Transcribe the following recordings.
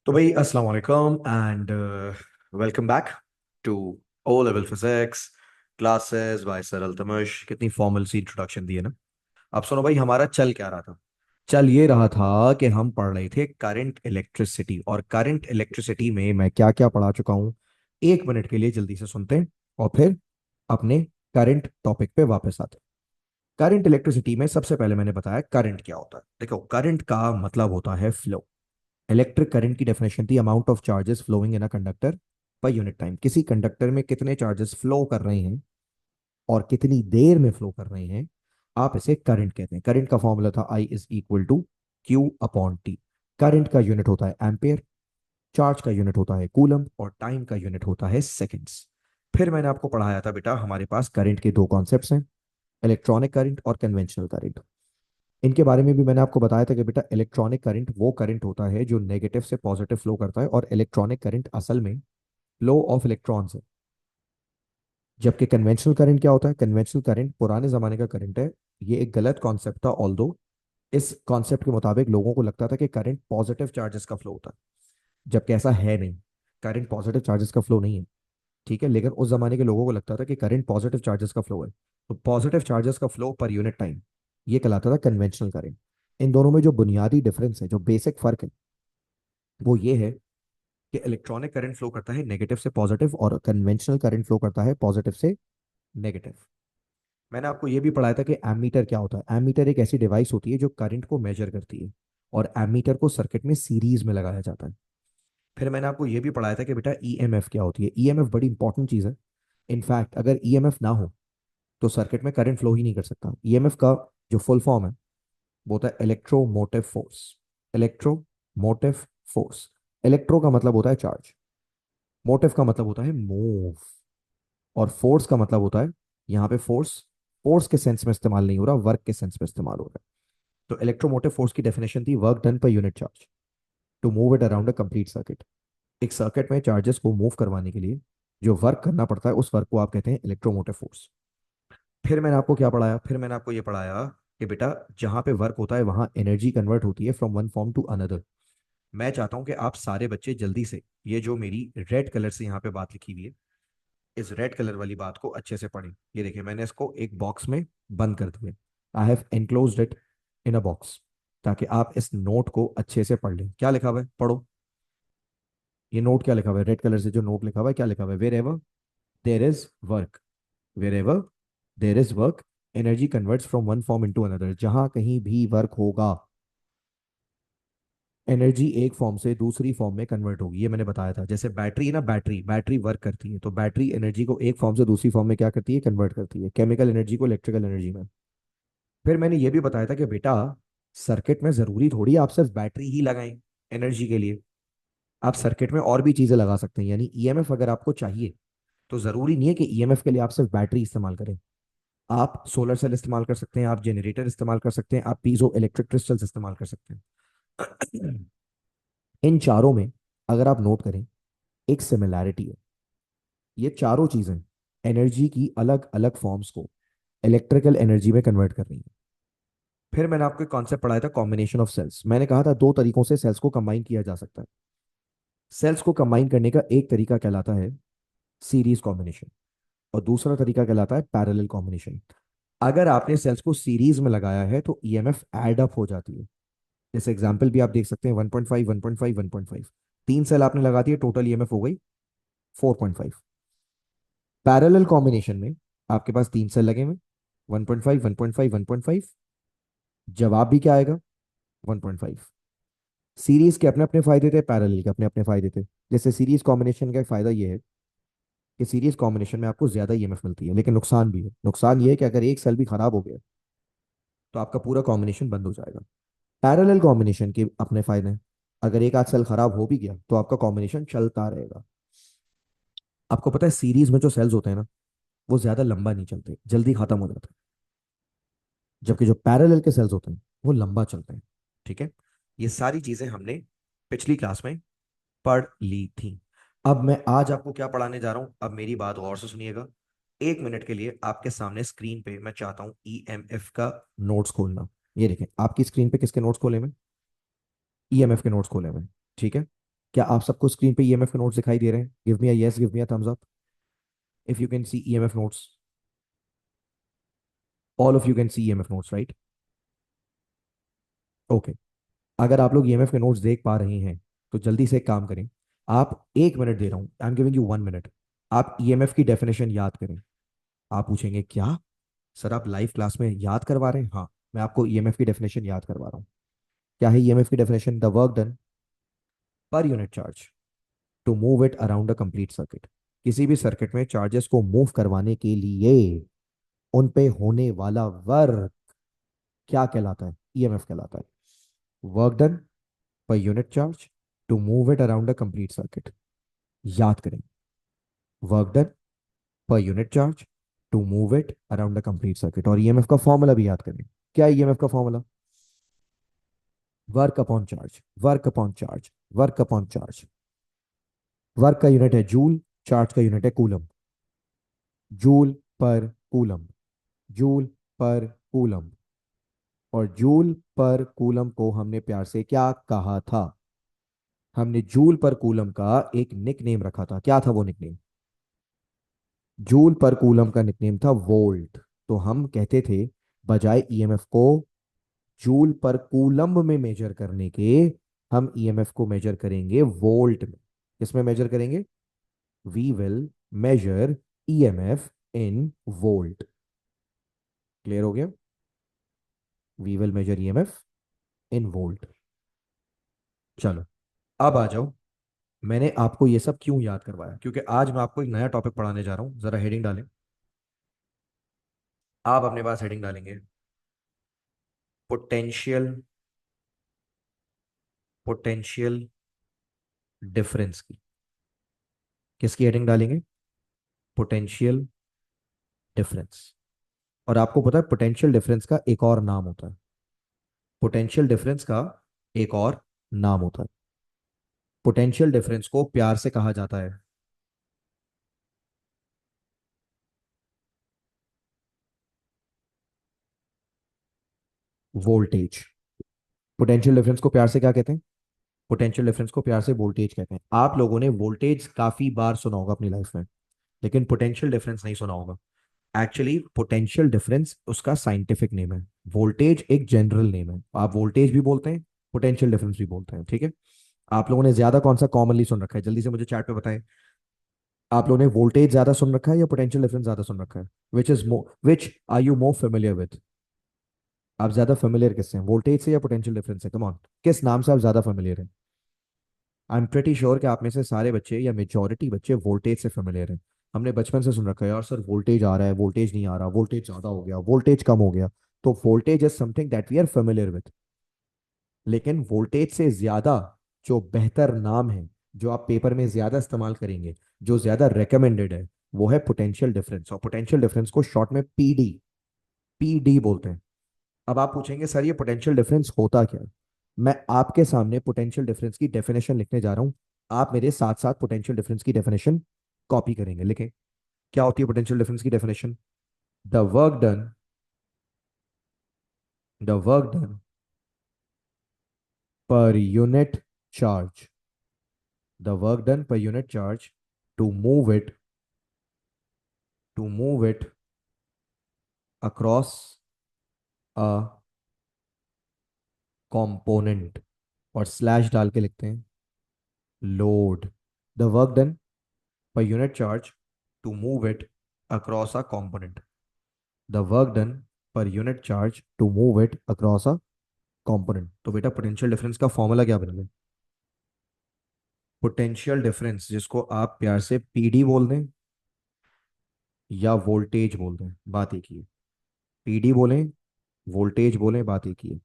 तो भाई अस्सलाम वालेकुम and welcome back to O level physics classes by sir Altamash. कितनी फॉर्मल सी इंट्रोडक्शन दी है ना। अब सुनो भाई, हमारा चल क्या रहा था। चल ये रहा था कि हम पढ़ रहे थे करंट इलेक्ट्रिसिटी, और करंट इलेक्ट्रिसिटी में मैं क्या क्या पढ़ा चुका हूं, 1 मिनट के लिए जल्दी से सुनते हैं और फिर अपने करंट टॉपिक पे वापस आते हैं। करंट इलेक्ट्रिसिटी में सबसे पहले मैंने बताया करंट क्या होता है। देखो, करंट का मतलब होता है फ्लो। इलेक्ट्रिक करंट की डेफिनेशन थी amount of charges flowing in a conductor per unit time. किसी कंडक्टर में कितने चार्जेस फ्लो कर रहे हैं और कितनी देर में फ्लो कर रहे हैं, आप इसे करंट कहते हैं। करंट का फॉर्मूला था I is equal to Q upon T. Current का यूनिट होता है एम्पेयर, चार्ज का यूनिट होता है कूलम और टाइम का यूनिट होता है सेकेंड्स। फिर मैंने आपको पढ़ाया था बेटा, हमारे पास करंट के दो कॉन्सेप्ट्स हैं, इलेक्ट्रॉनिक करंट और कन्वेंशनल करंट। इनके बारे में भी मैंने आपको बताया था कि बेटा इलेक्ट्रॉनिक करंट वो करंट होता है जो नेगेटिव से पॉजिटिव फ्लो करता है, और इलेक्ट्रॉनिक करंट असल में फ्लो ऑफ इलेक्ट्रॉन्स है। जबकि कन्वेंशनल करंट क्या होता है? कन्वेंशनल करंट पुराने जमाने का करंट है। ये एक गलत कॉन्सेप्ट था, ऑल्दो इस कॉन्सेप्ट के मुताबिक लोगों को लगता था कि करंट पॉजिटिव चार्जेस का फ्लो होता है, जबकि ऐसा है नहीं। करंट पॉजिटिव चार्जेस का फ्लो नहीं है, ठीक है। लेकिन उस जमाने के लोगों को लगता था कि करंट पॉजिटिव चार्जेस का फ्लो है। तो पॉजिटिव चार्जेस का फ्लो पर यूनिट टाइम, ये कहलाता था कन्वेंशनल करंट। इन दोनों में जो बुनियादी डिफरेंस है, जो बेसिक फर्क है, वो ये है कि इलेक्ट्रॉनिक करंट फ्लो करता है नेगेटिव से पॉजिटिव और कन्वेंशनल करंट फ्लो करता है पॉजिटिव से नेगेटिव। मैंने आपको ये भी पढ़ाया था कि एमीटर क्या होता है। एमीटर एक ऐसी डिवाइस होती है जो करंट को मेजर करती है, और एमीटर को सर्किट में सीरीज में लगाया जाता है। फिर मैंने आपको ये भी पढ़ाया था कि बेटा ईएमएफ क्या होती है। ईएमएफ बड़ी इंपॉर्टेंट चीज है। इनफैक्ट अगर ईएमएफ ना हो तो सर्किट में करंट फ्लो ही नहीं कर सकता। ईएमएफ का जो फुल फॉर्म है वो होता है electromotive force. Electromotive force. Electro का मतलब होता है चार्ज, मोटिव का मतलब होता है मूव, और फोर्स का मतलब होता है, यहाँ पे फोर्स फोर्स के सेंस में इस्तेमाल नहीं हो रहा, वर्क के सेंस में इस्तेमाल हो रहा है। तो इलेक्ट्रोमोटिव फोर्स की डेफिनेशन थी work done per unit charge to move it around a complete circuit. एक सर्किट में चार्जेस को मूव करवाने के लिए जो वर्क करना पड़ता है, उस वर्क को आप कहते हैं इलेक्ट्रोमोटिव फोर्स। फिर मैंने आपको क्या पढ़ाया? फिर मैंने आपको ये पढ़ाया कि बेटा जहां पे वर्क होता है वहां एनर्जी कन्वर्ट होती है from one form to another. मैं चाहता हूं कि आप सारे बच्चे जल्दी से ये जो मेरी रेड कलर से यहाँ पे बात लिखी हुई है, इस रेड कलर वाली बात को अच्छे से पढ़ें। ये देखिए, मैंने इसको एक बॉक्स में बंद कर दिया। I have enclosed it in a box, ताकि आप इस नोट को अच्छे से पढ़ लें। क्या लिखा हुआ है पढ़ो। ये नोट क्या लिखा हुआ है? रेड कलर से जो नोट लिखा हुआ है, क्या लिखा हुआ है? Wherever there is work, wherever there is work, energy converts from one form into another. जहां कहीं भी वर्क होगा, एनर्जी एक फॉर्म से दूसरी फॉर्म में कन्वर्ट होगी। ये मैंने बताया था। जैसे बैटरी है ना, बैटरी बैटरी वर्क करती है, तो बैटरी एनर्जी को एक फॉर्म से दूसरी फॉर्म में क्या करती है? कन्वर्ट करती है, केमिकल एनर्जी को इलेक्ट्रिकल एनर्जी में। फिर मैंने ये भी बताया था कि बेटा सर्किट में जरूरी थोड़ी आप सिर्फ बैटरी ही लगाएं एनर्जी के लिए। आप सर्किट में और भी चीजें लगा सकते हैं। यानी ईएमएफ अगर आपको चाहिए तो जरूरी नहीं है कि ईएमएफ के लिए आप सिर्फ बैटरी इस्तेमाल करें। आप सोलर सेल इस्तेमाल कर सकते हैं, आप जनरेटर इस्तेमाल कर सकते हैं, आप पीजो इलेक्ट्रिक क्रिस्टल्स इस्तेमाल कर सकते हैं। इन चारों में अगर आप नोट करें, एक सिमिलैरिटी है। ये चारों चीजें एनर्जी की अलग अलग फॉर्म्स को इलेक्ट्रिकल एनर्जी में कन्वर्ट कर रही हैं। फिर मैंने आपको एक कॉन्सेप्ट पढ़ाया था, कॉम्बिनेशन ऑफ सेल्स। मैंने कहा था दो तरीकों से सेल्स को कंबाइन किया जा सकता है। सेल्स को कंबाइन करने का एक तरीका कहलाता है सीरीज कॉम्बिनेशन, और दूसरा तरीका कहलाता है पैरेलल कॉम्बिनेशन। अगर आपने सेल्स को सीरीज में लगाया है तो ईएमएफ एड अप हो जाती है। जैसे एग्जांपल भी आप देख सकते हैं, 1.5 1.5 1.5, तीन सेल आपने लगा दिए, टोटल ईएमएफ हो गई 4.5। पैरेलल कॉम्बिनेशन में आपके पास तीन सेल लगे हुए, 1.5 1.5 1.5, जवाब भी क्या आएगा? 1.5। सीरीज के अपने अपने फायदे थे, पैरेलल के अपने अपने फायदे थे। जैसे सीरीज कॉम्बिनेशन का एक फायदा ये है कि सीरीज कॉम्बिनेशन में आपको ज्यादा ईएमएफ मिलती है, लेकिन नुकसान भी है। नुकसान ये है कि अगर एक सेल भी खराब हो गया तो आपका पूरा कॉम्बिनेशन बंद हो जाएगा। पैरेलल कॉम्बिनेशन के अपने फायदे हैं। अगर एक आध सेल खराब हो भी गया तो आपका कॉम्बिनेशन चलता रहेगा। आपको पता है सीरीज में जो सेल्स होते हैं ना, वो ज्यादा लंबा नहीं चलते, जल्दी खत्म हो जाते हैं। जबकि जो पैरेलल के सेल्स होते हैं वो लंबा चलते हैं। ठीक है। ये सारी चीजें हमने पिछली क्लास में पढ़ ली थी। अब मैं आज आपको क्या पढ़ाने जा रहा हूं, अब मेरी बात गौर से सुनिएगा। 1 मिनट के लिए आपके सामने स्क्रीन पे मैं चाहता हूं ईएमएफ का नोट्स खोलना। ये देखें, आपकी स्क्रीन पे किसके नोट्स खोले हुए? ईएमएफ के नोट्स खोले हुए हैं, ठीक है। क्या आप सबको स्क्रीन पे ईएमएफ के नोट्स दिखाई दे रहे हैं? Give me a yes, give me a thumbs up if you can C EMF notes. All of you can C EMF notes, right? Okay. अगर आप लोग ईएमएफ के नोट्स देख पा रहे हैं तो जल्दी से एक काम करें. आप 1 मिनट दे रहा हूं, I am giving you 1 minute. आप ईएमएफ की डेफिनेशन याद करें. आप पूछेंगे क्या सर, आप लाइव क्लास में याद करवा रहे हैं? हाँ, मैं आपको ईएमएफ की डेफिनेशन याद करवा रहा हूँ. क्या है ईएमएफ की definition? The work done per unit charge to move it around a complete circuit. किसी भी सर्किट में चार्जेस को मूव करवाने के लिए उन पे होने वाला वर्क क्या कहलाता है? ईएमएफ कहलाता है. Work done per unit charge to move it around a complete circuit. याद करें. Work done per unit charge to move it around the complete circuit. और ईएमएफ का फॉर्मूला भी याद करें. क्या है ईएमएफ का formula? Work upon charge, work upon charge, work upon charge. Work का यूनिट है जूल, चार्ज का यूनिट है coulomb. Joule per coulomb, joule per coulomb. और जूल पर कूलम को हमने प्यार से क्या कहा था? हमने जूल पर कूलम का एक निक नेम रखा था. क्या था वो nick name? Joule per coulomb का निकनेम था वोल्ट. तो हम कहते थे बजाय ईएमएफ को जूल पर कूलम्ब में मेजर करने के, हम ईएमएफ को मेजर करेंगे वोल्ट में. किसमें मेजर करेंगे? We will measure EMF in volt. Clear हो गया? We will measure EMF in volt. चलो, अब आ जाओ. मैंने आपको ये सब क्यों याद करवाया? क्योंकि आज मैं आपको एक नया टॉपिक पढ़ाने जा रहा हूं. जरा हेडिंग डालें. आप अपने पास हेडिंग डालेंगे. पोटेंशियल, पोटेंशियल डिफरेंस की. किसकी हेडिंग डालेंगे? Potential difference. और आपको पता है पोटेंशियल डिफरेंस का एक और नाम होता है. पोटेंशियल डिफरेंस का एक और नाम होता है. पोटेंशियल डिफरेंस को प्यार से कहा जाता है वोल्टेज. पोटेंशियल डिफरेंस को प्यार से क्या कहते हैं? पोटेंशियल डिफरेंस को प्यार से वोल्टेज कहते हैं. आप लोगों ने वोल्टेज काफी बार सुना होगा अपनी लाइफ में, लेकिन पोटेंशियल डिफरेंस नहीं सुना होगा. एक्चुअली पोटेंशियल डिफरेंस उसका साइंटिफिक नेम है. वोल्टेज एक जनरल नेम है. आप वोल्टेज भी बोलते हैं, पोटेंशियल डिफरेंस भी बोलते हैं. ठीक है. आप लोगों ने ज्यादा कौन सा कॉमनली सुन रखा है? जल्दी से मुझे चैट पे बताएं. आप लोगों ने वोल्टेज ज्यादा सुन रखा है या पोटेंशियल डिफरेंस ज्यादा सुन रखा है? Which are you more familiar with? आप ज्यादा फेमिलियर किससे हैं, वोल्टेज से या पोटेंशियल डिफरेंस से? कम ऑन, किस नाम से आप ज्यादा फेमिलियर हैं? आई एम प्रेटी श्योर कि आप में से सारे बच्चे या मेजोरिटी बच्चे वोल्टेज से फेमिलियर हैं. हमने बचपन से सुन रखा है यार सर वोल्टेज आ रहा है, वोल्टेज नहीं आ रहा, वोल्टेज ज्यादा हो गया, वोल्टेज कम हो गया. तो voltage is something that we are familiar with. लेकिन वोल्टेज से ज्यादा जो बेहतर नाम है, जो आप पेपर में ज्यादा इस्तेमाल करेंगे, जो ज्यादा रेकमेंडेड है, वो है पोटेंशियल डिफरेंस. और पोटेंशियल डिफरेंस को शॉर्ट में पीडी, पीडी बोलते हैं. अब आप पूछेंगे सर ये पोटेंशियल डिफरेंस होता क्या है? मैं आपके सामने पोटेंशियल डिफरेंस की डेफिनेशन लिखने जा रहा हूं. आप मेरे साथ साथ पोटेंशियल डिफरेंस की डेफिनेशन कॉपी करेंगे. लिखें. क्या होती है पोटेंशियल डिफरेंस की definition? The work done, the work done per unit charge, the work done per unit charge to move it, to move it across a component. और slash डाल के लिखते हैं load. The work done per unit charge to move it across a component. The work done per unit charge to move it across a component. तो बेटा potential difference का formula क्या बनेगा? पोटेंशियल डिफरेंस जिसको आप प्यार से पीडी बोल दें या वोल्टेज बोल दें, बात एक ही है. पीडी बोलें, वोल्टेज बोलें, बात एक ही है.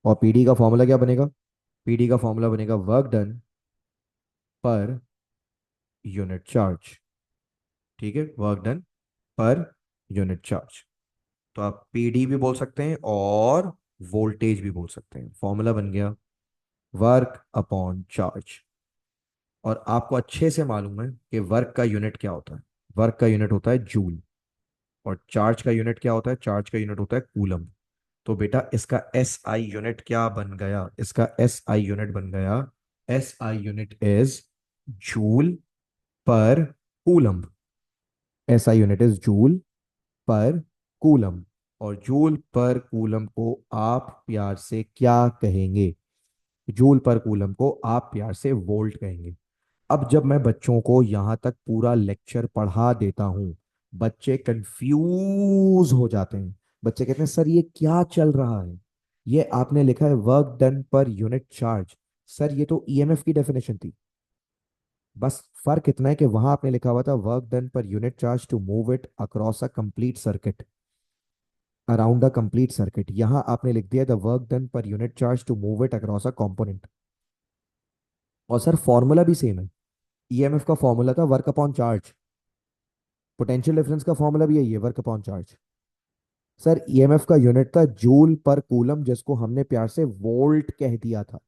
और पीडी का फॉर्मूला क्या बनेगा? पीडी का फॉर्मूला बनेगा work done per unit charge. ठीक है, work done per unit charge. तो आप पीडी भी बोल सकते हैं और वोल्टेज भी बोल सकते हैं. फॉर्मूला बन गया वर्क अपॉन चार्ज. और आपको अच्छे से मालूम है कि वर्क का यूनिट क्या होता है. वर्क का यूनिट होता है जूल. और चार्ज का यूनिट क्या होता है? चार्ज का यूनिट होता है कूलम. तो बेटा इसका एस आई यूनिट क्या बन गया? इसका एस आई यूनिट बन गया S I unit is joule per coulomb. S I unit is joule per coulomb. और जूल पर कूलम को आप प्यार से क्या कहेंगे? जूल पर कूलम को आप प्यार से वोल्ट कहेंगे। अब जब मैं बच्चों को यहां तक पूरा लेक्चर पढ़ा देता हूं, बच्चे कंफ्यूज हो जाते हैं। बच्चे कहते हैं सर ये क्या चल रहा है? ये आपने लिखा है work done per unit charge. Sir ये तो ईएमएफ की डेफिनेशन थी। बस फर्क इतना है कि वहां आपने लिखा हुआ था work done per unit charge to move it across a complete circuit, around a complete circuit. यहां आपने लिख दिया the work done per unit charge to move it across a component. और सर फॉर्मूला भी सेम है। EMF का formula था work upon charge. Potential difference का फॉर्मूला भी यही है, work upon charge. Sir EMF का यूनिट था जूल पर कूलम, जिसको हमने प्यार से वोल्ट कह दिया था।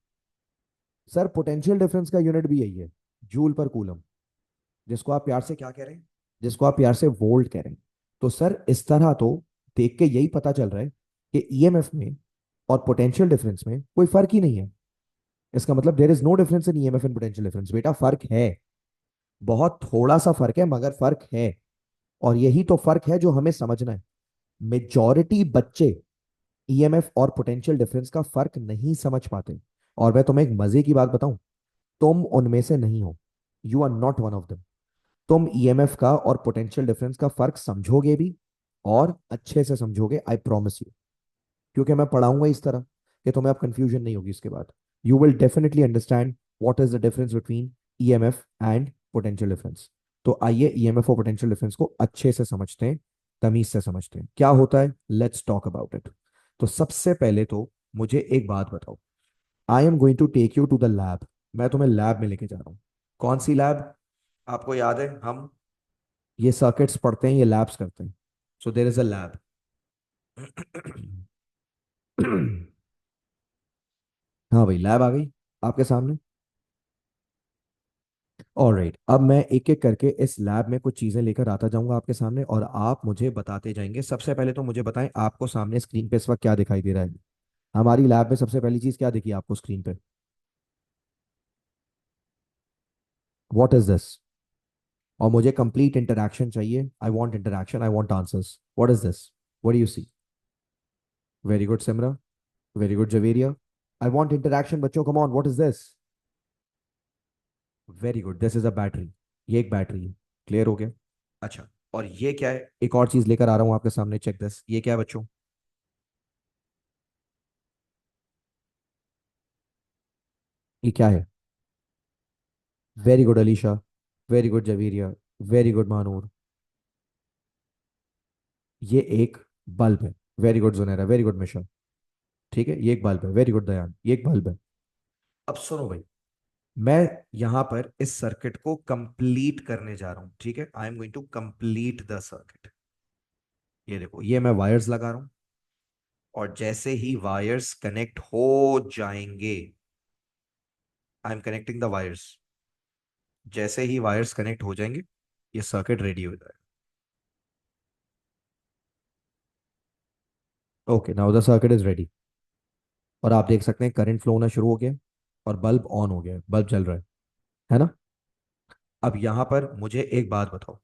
सर पोटेंशियल डिफरेंस का यूनिट भी यही है, जूल पर कूलम, जिसको आप प्यार से क्या कह रहे हैं? जिसको आप प्यार से वोल्ट कह रहे हैं। तो सर इस तरह तो देख के यही पता चल रहा है कि ईएमएफ में और पोटेंशियल डिफरेंस में कोई फर्क ही नहीं है। इसका मतलब there is no difference in EMF and potential difference. बेटा फर्क है, बहुत थोड़ा सा फर्क है, मगर फर्क है। और यही तो फर्क है जो हमें समझना है। मेजॉरिटी बच्चे ईएमएफ और पोटेंशियल डिफरेंस का फर्क नहीं समझ पाते। और मैं तुम्हें एक मजे की बात बताऊं, तुम उनमें से नहीं हो। You are not one of them. तुम ईएमएफ का और पोटेंशियल डिफरेंस का फर्क समझोगे भी, और अच्छे से समझोगे, आई प्रॉमिस यू। क्योंकि मैं पढ़ाऊंगा इस तरह कि तुम्हें अब कंफ्यूजन नहीं होगी इसके बाद। You will definitely understand what is the difference between EMF and potential difference. तो आइए ईएमएफ और पोटेंशियल डिफरेंस को अच्छे से समझते हैं, तमीज से समझते हैं क्या होता है। Let's talk about it. तो सबसे पहले तो मुझे एक बात बताओ। I am going to take you to the lab. मैं तुम्हें लैब में लेके जा रहा हूँ। कौन सी लैब? आपको याद है हम ये सर्किट्स पढ़ते हैं, ये लैब्स करते हैं। सो देर इज अ लैब। हाँ भाई, लैब आ गई आपके सामने। ऑलराइट, अब मैं एक एक करके इस लैब में कुछ चीजें लेकर आता जाऊंगा आपके सामने, और आप मुझे बताते जाएंगे। सबसे पहले तो मुझे बताएं, आपको सामने स्क्रीन पे इस वक्त क्या दिखाई दे रहा है? हमारी लैब में सबसे पहली चीज क्या दिखी आपको स्क्रीन पे? What is this? और मुझे कंप्लीट इंटरैक्शन चाहिए। I want interaction, I want answers. What is this? What do you see? Very good Simra, very good Javeria. I want interaction बच्चों, come on, what is this? Very good, this is a battery. ये एक battery है। Clear हो गया? अच्छा, और ये क्या है? एक और चीज लेकर आ रहा हूं आपके सामने, चेक दिस। ये क्या है बच्चों? ये क्या है? Very good Alisha, very good Javeria, very good Manoor. ये एक बल्ब है। Very good Junaira, very good Misha. ठीक है, ये एक बल्ब है। वेरी गुड दयान, ये एक बल्ब है। अब सुनो भाई, मैं यहां पर इस सर्किट को कंप्लीट करने जा रहा हूं। ठीक है, I am going to complete the circuit. ये देखो, ये मैं वायर्स लगा रहा हूं, और जैसे ही वायर्स कनेक्ट हो जाएंगे, I am connecting the wires. जैसे ही वायर्स कनेक्ट हो जाएंगे, ये सर्किट रेडी हो जाएगा। Okay, now the circuit is ready. और आप देख सकते हैं करंट फ्लो होना शुरू हो गया, और बल्ब ऑन हो गया, बल्ब जल रहा है ना? अब यहां पर मुझे एक बात बताओ।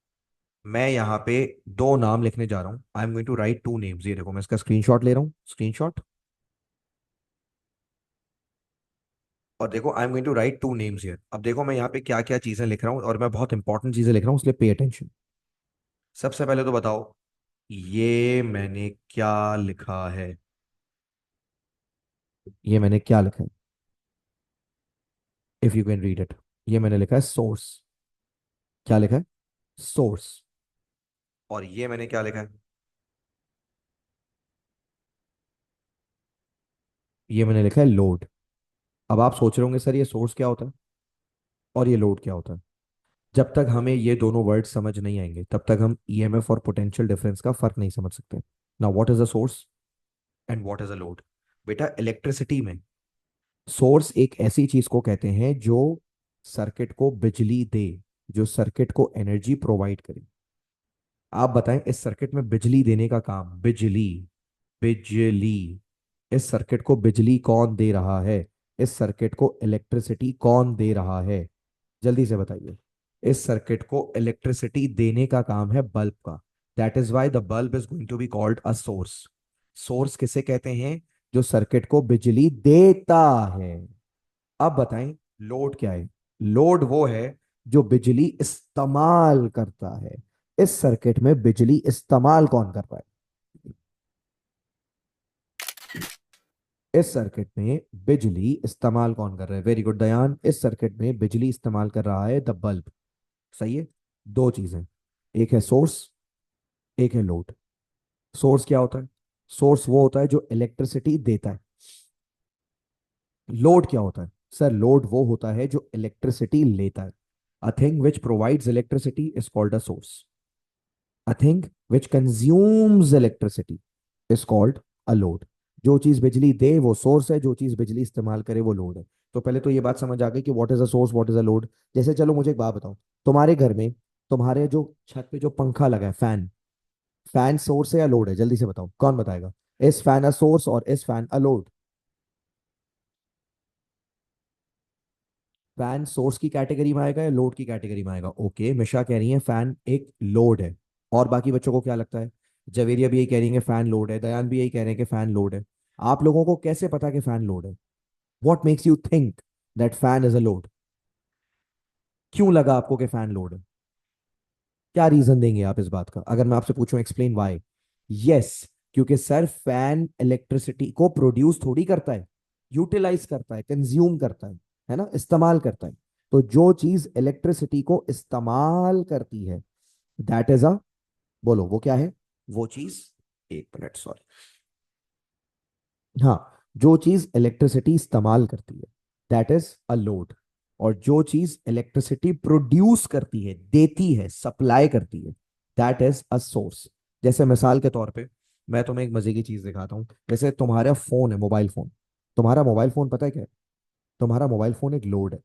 मैं यहाँ पे दो नाम लिखने जा रहा हूँ। I am going to write two names. ये देखो, मैं इसका स्क्रीनशॉट ले रहा हूँ, स्क्रीनशॉट। और देखो, I am going to write two names here. अब देखो मैं यहाँ पे क्या क्या चीजें लिख रहा हूँ, और मैं बहुत इंपॉर्टेंट चीजें लिख रहा हूँ, इसलिए पे अटेंशन। सबसे पहले तो बताओ, ये मैंने क्या लिखा है? ये मैंने क्या लिखा है? If you can read it. ये मैंने लिखा है सोर्स। क्या लिखा है? सोर्स। और ये मैंने क्या लिखा है? ये मैंने लिखा है लोड। अब आप सोच रहे होंगे सर ये सोर्स क्या होता है और ये लोड क्या होता है? जब तक हमें ये दोनों वर्ड समझ नहीं आएंगे, तब तक हम ईएमएफ और पोटेंशियल डिफरेंस का फर्क नहीं समझ सकते। Now what is a source and what is a load? बेटा इलेक्ट्रिसिटी में सोर्स एक ऐसी चीज को कहते हैं जो सर्किट को बिजली दे, जो सर्किट को एनर्जी प्रोवाइड करे। आप बताएं, इस सर्किट में बिजली देने का काम, बिजली, बिजली, इस सर्किट को बिजली कौन दे रहा है? इस सर्किट को इलेक्ट्रिसिटी कौन दे रहा है? जल्दी से बताइए। इस सर्किट को इलेक्ट्रिसिटी देने का काम है बल्ब का। That is why the bulb is going to be called a source. Source किसे कहते हैं? जो सर्किट को बिजली देता है। अब बताएं, लोड क्या है? लोड वो है जो बिजली इस्तेमाल करता है। इस सर्किट में बिजली इस्तेमाल कौन कर रहा है? इस सर्किट में बिजली इस्तेमाल कौन कर रहा है? वेरी गुड दयान। इस सर्किट में बिजली इस्तेमाल कर रहा है द बल्ब। सही है। दो चीजें, एक है सोर्स, एक है लोड। सोर्स क्या होता है? सोर्स वो होता है जो इलेक्ट्रिसिटी देता है। लोड क्या होता है? सर, लोड वो होता है जो इलेक्ट्रिसिटी लेता है। A thing which provides electricity is called a source. A thing which consumes electricity is called a load. जो चीज बिजली दे वो सोर्स है, जो चीज बिजली इस्तेमाल करे वो लोड है। तो पहले तो ये बात समझ आ गई कि what is a source, what is a load. जैसे चलो मुझे एक बात बताओ, तुम्हारे घर में, तुम्हारे जो छत पे जो पंखा लगा है, फैन, फैन सोर्स है या लोड है? जल्दी से बताओ, कौन बताएगा? इस फैन अ सोर्स और इस fan a load? Fan source की कैटेगरी में आएगा या लोड की कैटेगरी में आएगा? ओके, मिशा कह रही है फैन एक लोड है। और बाकी बच्चों को क्या लगता है? जवेरिया भी यही कह रही है फैन लोड है, दयान भी यही कह रहे हैं कि फैन लोड है। आप लोगों को कैसे पता कि फैन लोड है? What makes you think that fan is a load? क्यों लगा आपको कि फैन लोड है? क्या रीजन देंगे आप इस बात का, अगर मैं आपसे पूछूं एक्सप्लेन व्हाई? यस, क्योंकि सर फैन इलेक्ट्रिसिटी को प्रोड्यूस थोड़ी करता है, यूटिलाइज करता है, कंज्यूम करता है ना, इस्तेमाल करता है। तो जो चीज इलेक्ट्रिसिटी को इस्तेमाल करती है, दैट इज अ, बोलो वो क्या है वो चीज? एक मिनट, सॉरी। हाँ, जो चीज इलेक्ट्रिसिटी इस्तेमाल करती है, दैट इज अ लोड। और जो चीज इलेक्ट्रिसिटी प्रोड्यूस करती है, देती है, सप्लाई करती है, दैट इज अ सोर्स। जैसे मिसाल के तौर पे मैं तुम्हें एक मजे की चीज दिखाता हूँ। जैसे तुम्हारा फोन है, मोबाइल फोन। तुम्हारा मोबाइल फोन पता है क्या है? तुम्हारा मोबाइल फोन एक लोड है।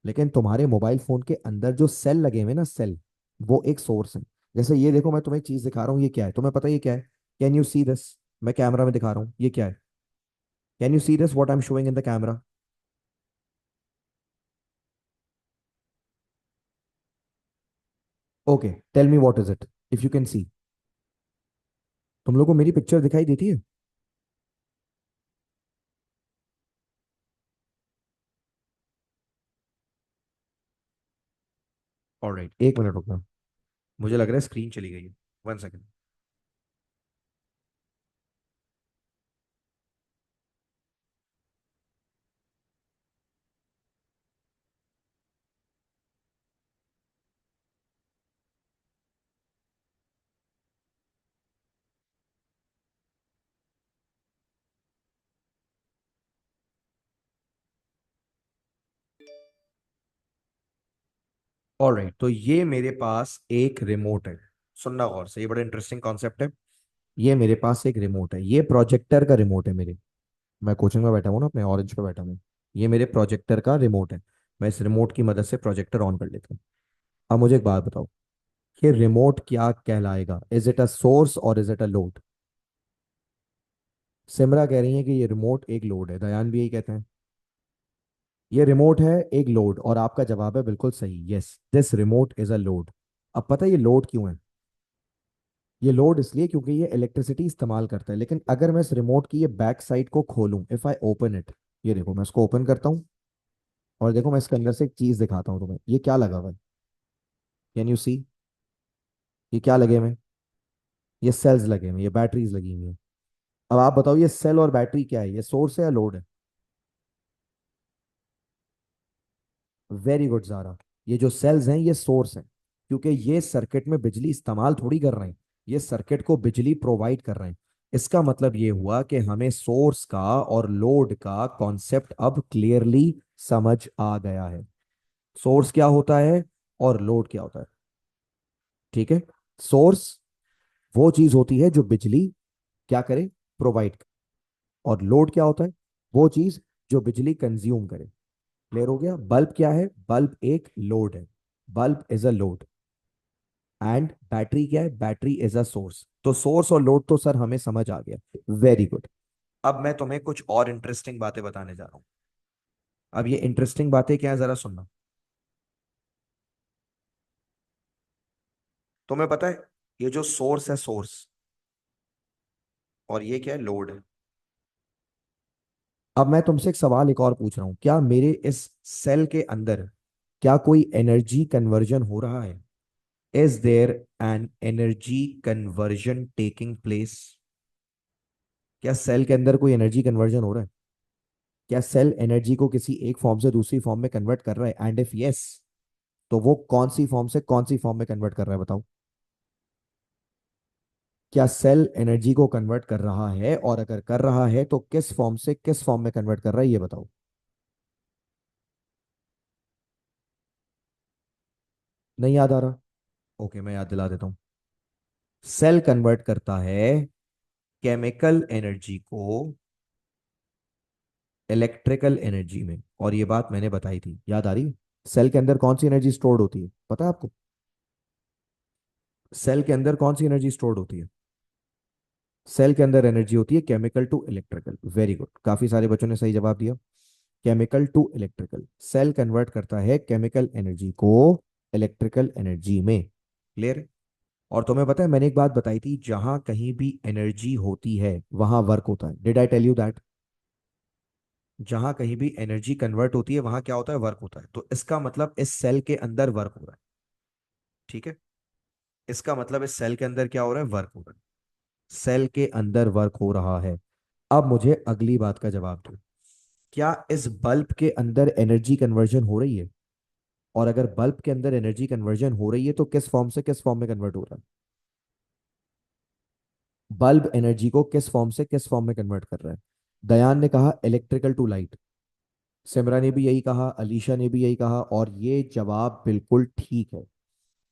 लेकिन तुम्हारे मोबाइल फोन के अंदर जो सेल लगे हुए हैं ना, सेल, वो एक सोर्स है। जैसे ये देखो, मैं तुम्हें एक चीज दिखा रहा हूँ, ये क्या है तुम्हें पता है ये क्या है? Can you see this? मैं कैमरा में दिखा रहा हूँ, ये क्या है? Can you see this what I am showing in the camera? Okay, tell me what is it, if you can see. तुम लोगों को मेरी पिक्चर दिखाई देती है? ऑलराइट, एक मिनट रुकना। मुझे लग रहा है स्क्रीन चली गई है। One second. ऑलराइट, तो ये मेरे पास एक रिमोट है। सुनना गौर से, ये बड़ा इंटरेस्टिंग कॉन्सेप्ट है। ये मेरे पास एक रिमोट है, ये प्रोजेक्टर का रिमोट है मेरे। मैं कोचिंग में बैठा हूँ ना, अपने ऑरेंज पे बैठा हूँ। ये मेरे प्रोजेक्टर का रिमोट है। मैं इस रिमोट की मदद से प्रोजेक्टर ऑन कर लेता हूँ। अब मुझे एक बात बताओ कि रिमोट क्या कहलाएगा? इज इट अ सोर्स और is it a load? Simra कह रही है कि ये रिमोट एक लोड है, दयान भी यही कहते हैं। ये रिमोट है एक लोड, और आपका जवाब है बिल्कुल सही, yes, this remote is a load. अब पता है ये लोड क्यों है? ये लोड इसलिए क्योंकि ये इलेक्ट्रिसिटी इस्तेमाल करता है। लेकिन अगर मैं इस रिमोट की ये बैक साइड को खोलूं, इफ आई ओपन इट, ये देखो मैं इसको ओपन करता हूँ, और देखो मैं इसके अंदर से एक चीज दिखाता हूँ तुम्हें, ये क्या लगा हुआ है? कैन यू सी? ये क्या लगे हुए हैं? ये सेल्स लगे हुए हैं, ये बैटरीज लगी हुई हैं। अब आप बताओ, ये सेल और बैटरी क्या है? ये सोर्स है या लोड है? Very good Zara. ये जो सेल्स हैं ये सोर्स है, क्योंकि ये सर्किट में बिजली इस्तेमाल थोड़ी कर रहे हैं, ये सर्किट को बिजली प्रोवाइड कर रहे हैं। इसका मतलब ये हुआ कि हमें सोर्स का और लोड का कॉन्सेप्ट अब क्लियरली समझ आ गया है। सोर्स क्या होता है और लोड क्या होता है? ठीक है। सोर्स वो चीज होती है जो बिजली क्या करे, प्रोवाइड करे। और लोड क्या होता है? वो चीज जो बिजली कंज्यूम करे। क्लियर हो गया? बल्ब क्या है? बल्ब एक लोड है। Bulb is a load. And battery क्या है? Battery is a source. तो सोर्स और लोड तो सर हमें समझ आ गया। Very good. अब मैं तुम्हें कुछ और इंटरेस्टिंग बातें बताने जा रहा हूं। अब ये इंटरेस्टिंग बातें क्या है जरा सुनना। तुम्हें पता है ये जो सोर्स है, सोर्स, और ये क्या है, लोड है। अब मैं तुमसे एक सवाल एक और पूछ रहा हूं, क्या मेरे इस सेल के अंदर क्या कोई एनर्जी कन्वर्जन हो रहा है? Is there an energy conversion taking place? क्या सेल के अंदर कोई एनर्जी कन्वर्जन हो रहा है? क्या सेल एनर्जी को किसी एक फॉर्म से दूसरी फॉर्म में कन्वर्ट कर रहा है? एंड इफ यस, तो वो कौन सी फॉर्म से कौन सी फॉर्म में कन्वर्ट कर रहा है, बताओ। क्या सेल एनर्जी को कन्वर्ट कर रहा है, और अगर कर रहा है तो किस फॉर्म से किस फॉर्म में कन्वर्ट कर रहा है, ये बताओ। नहीं याद आ रहा? ओके, मैं याद दिला देता हूँ। सेल कन्वर्ट करता है केमिकल एनर्जी को इलेक्ट्रिकल एनर्जी में, और ये बात मैंने बताई थी, याद आ रही है? सेल के अंदर कौन सी एनर्जी स्टोर्ड होती है, पता है आपको? सेल के अंदर कौन सी एनर्जी स्टोर्ड होती है? सेल के अंदर एनर्जी होती है chemical to electrical. Very good, काफी सारे बच्चों ने सही जवाब दिया। Chemical to electrical, cell convert करता है केमिकल एनर्जी को इलेक्ट्रिकल एनर्जी में। क्लियर? और तुम्हें पता है, मैंने एक बात बताई थी, जहां कहीं भी एनर्जी होती है वहां वर्क होता है। Did I tell you that? जहां कहीं भी एनर्जी कन्वर्ट होती है वहां क्या होता है, वर्क होता है। तो इसका मतलब इस सेल के अंदर वर्क हो रहा है। ठीक है, इसका मतलब इस सेल के अंदर क्या हो रहा है, वर्क हो रहा है। सेल के अंदर वर्क हो रहा है। अब मुझे अगली बात का जवाब दो। क्या इस बल्ब के अंदर एनर्जी कन्वर्जन हो रही है? और अगर बल्ब के अंदर एनर्जी कन्वर्जन हो रही है तो किस फॉर्म से किस फॉर्म में कन्वर्ट हो रहा है? बल्ब एनर्जी को किस फॉर्म से किस फॉर्म में कन्वर्ट कर रहा है? दयान ने कहा इलेक्ट्रिकल टू लाइट, सिमरा ने भी यही कहा, अलीशा ने भी यही कहा, और ये जवाब बिल्कुल ठीक है।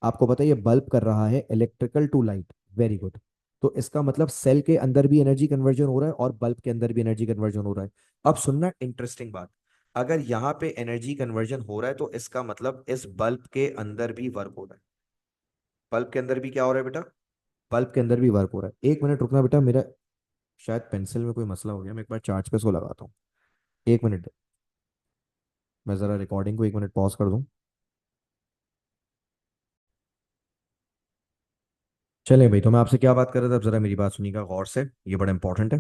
आपको पता है ये बल्ब कर रहा है electrical to light. Very good. तो इसका मतलब सेल के अंदर भी एनर्जी कन्वर्जन हो रहा है और बल्ब के अंदर भी एनर्जी कन्वर्जन हो रहा है। अब सुनना इंटरेस्टिंग बात, अगर यहाँ पे एनर्जी कन्वर्जन हो रहा है तो इसका मतलब इस बल्ब के अंदर भी वर्क हो रहा है। बल्ब के अंदर भी क्या हो रहा है बेटा? बल्ब के अंदर भी वर्क हो रहा है। एक मिनट रुकना बेटा, मेरा शायद पेंसिल में कोई मसला हो गया, मैं एक बार चार्ज पे इसको लगाता हूँ। एक मिनट, मैं जरा रिकॉर्डिंग को एक मिनट पॉज कर दूं। चलें भाई, तो मैं आपसे क्या बात कर रहा था, अब जरा मेरी बात सुनिएगा गौर से, ये बड़ा इंपॉर्टेंट है।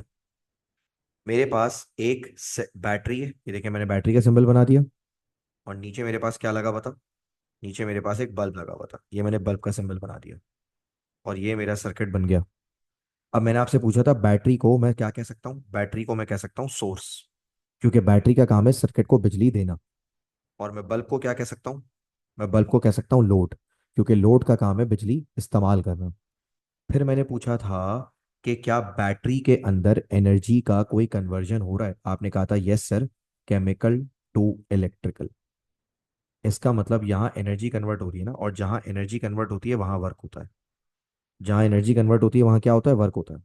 मेरे पास एक बैटरी है, ये देखिए मैंने बैटरी का सिंबल बना दिया। और नीचे मेरे पास क्या लगा हुआ था? नीचे मेरे पास एक बल्ब लगा हुआ था, ये मैंने बल्ब का सिंबल बना दिया। और ये मेरा सर्किट बन गया। अब मैंने आपसे पूछा था बैटरी को मैं क्या कह सकता हूँ, बैटरी को मैं कह सकता हूँ सोर्स, क्योंकि बैटरी का काम है सर्किट को बिजली देना। और मैं बल्ब को क्या कह सकता हूँ? मैं बल्ब को कह सकता हूँ लोड, क्योंकि लोड का काम है बिजली इस्तेमाल करना। फिर मैंने पूछा था कि क्या बैटरी के अंदर एनर्जी का कोई कन्वर्जन हो रहा है? आपने कहा था yes sir, chemical to electrical. इसका मतलब यहाँ एनर्जी कन्वर्ट हो रही है ना, और जहाँ एनर्जी कन्वर्ट होती है वहां वर्क होता है। जहाँ एनर्जी कन्वर्ट होती है वहां क्या होता है, वर्क होता है।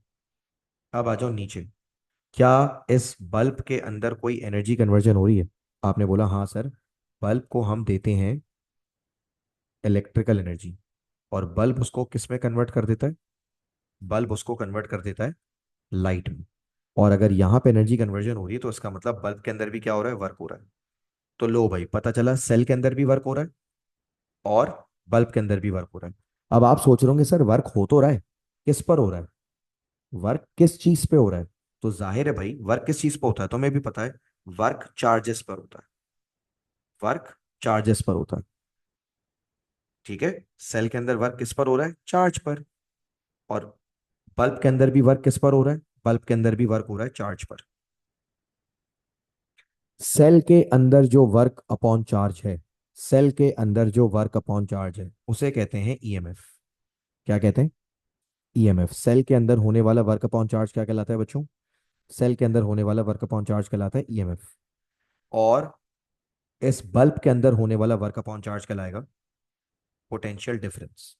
अब आ जाओ नीचे, क्या इस बल्ब के अंदर कोई एनर्जी कन्वर्जन हो रही है? आपने बोला हाँ सर, बल्ब को हम देते हैं इलेक्ट्रिकल एनर्जी, और बल्ब उसको किस में कन्वर्ट कर देता है? बल्ब उसको कन्वर्ट कर देता है लाइट में। और अगर यहाँ पे एनर्जी कन्वर्जन हो रही है तो इसका मतलब बल्ब के अंदर भी क्या हो रहा है, वर्क हो रहा है। तो लो भाई, पता चला सेल के अंदर भी वर्क हो रहा है और बल्ब के अंदर भी वर्क हो रहा है। अब आप सोच रहे होंगे सर वर्क हो तो रहा है, किस पर हो रहा है? वर्क किस चीज पे हो रहा है? तो जाहिर है भाई, वर्क किस चीज पे होता है तुम्हें भी पता है, वर्क चार्जेस पर होता है। वर्क चार्जेस पर होता है। ठीक है, सेल के अंदर वर्क किस पर हो रहा है, चार्ज पर। और बल्ब के अंदर भी वर्क किस पर हो रहा है, बल्ब के अंदर भी वर्क हो रहा है चार्ज पर। सेल के अंदर जो वर्क अपॉन चार्ज है, सेल के अंदर जो वर्क अपॉन चार्ज है उसे कहते हैं ईएमएफ। क्या कहते हैं? ईएमएफ। सेल के अंदर होने वाला वर्क अपॉन चार्ज क्या कहलाता है बच्चों? सेल के अंदर होने वाला वर्क अपॉन चार्ज कहलाता है ईएमएफ। और इस बल्ब के अंदर होने वाला वर्क अपॉन चार्ज कहलाएगा पोटेंशियल डिफरेंस।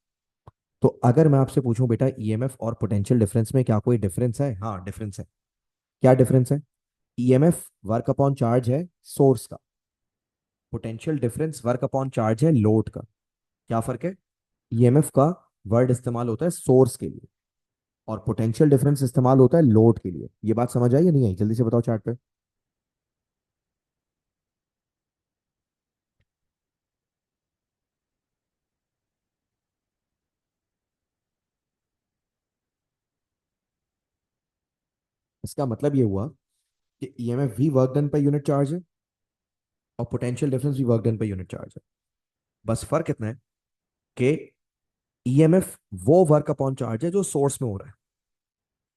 तो अगर मैं आपसे पूछूं बेटा ईएमएफ और पोटेंशियल डिफरेंस में क्या कोई डिफरेंस है? हाँ डिफरेंस है। क्या डिफरेंस है? ईएमएफ वर्क अपॉन चार्ज है सोर्स का, potential difference work upon charge है लोड का। क्या फर्क है? ईएमएफ का वर्ड इस्तेमाल होता है सोर्स के लिए, और पोटेंशियल डिफरेंस इस्तेमाल होता है लोड के लिए। ये बात समझ आई या नहीं आई, जल्दी से बताओ चार्ट पे। इसका मतलब ये हुआ कि ईएमएफ भी work done per unit charge है और पोटेंशियल डिफरेंस भी work done per unit charge है। बस फर्क इतना है कि ईएमएफ वो वर्क अपॉन चार्ज है जो सोर्स में हो रहा है,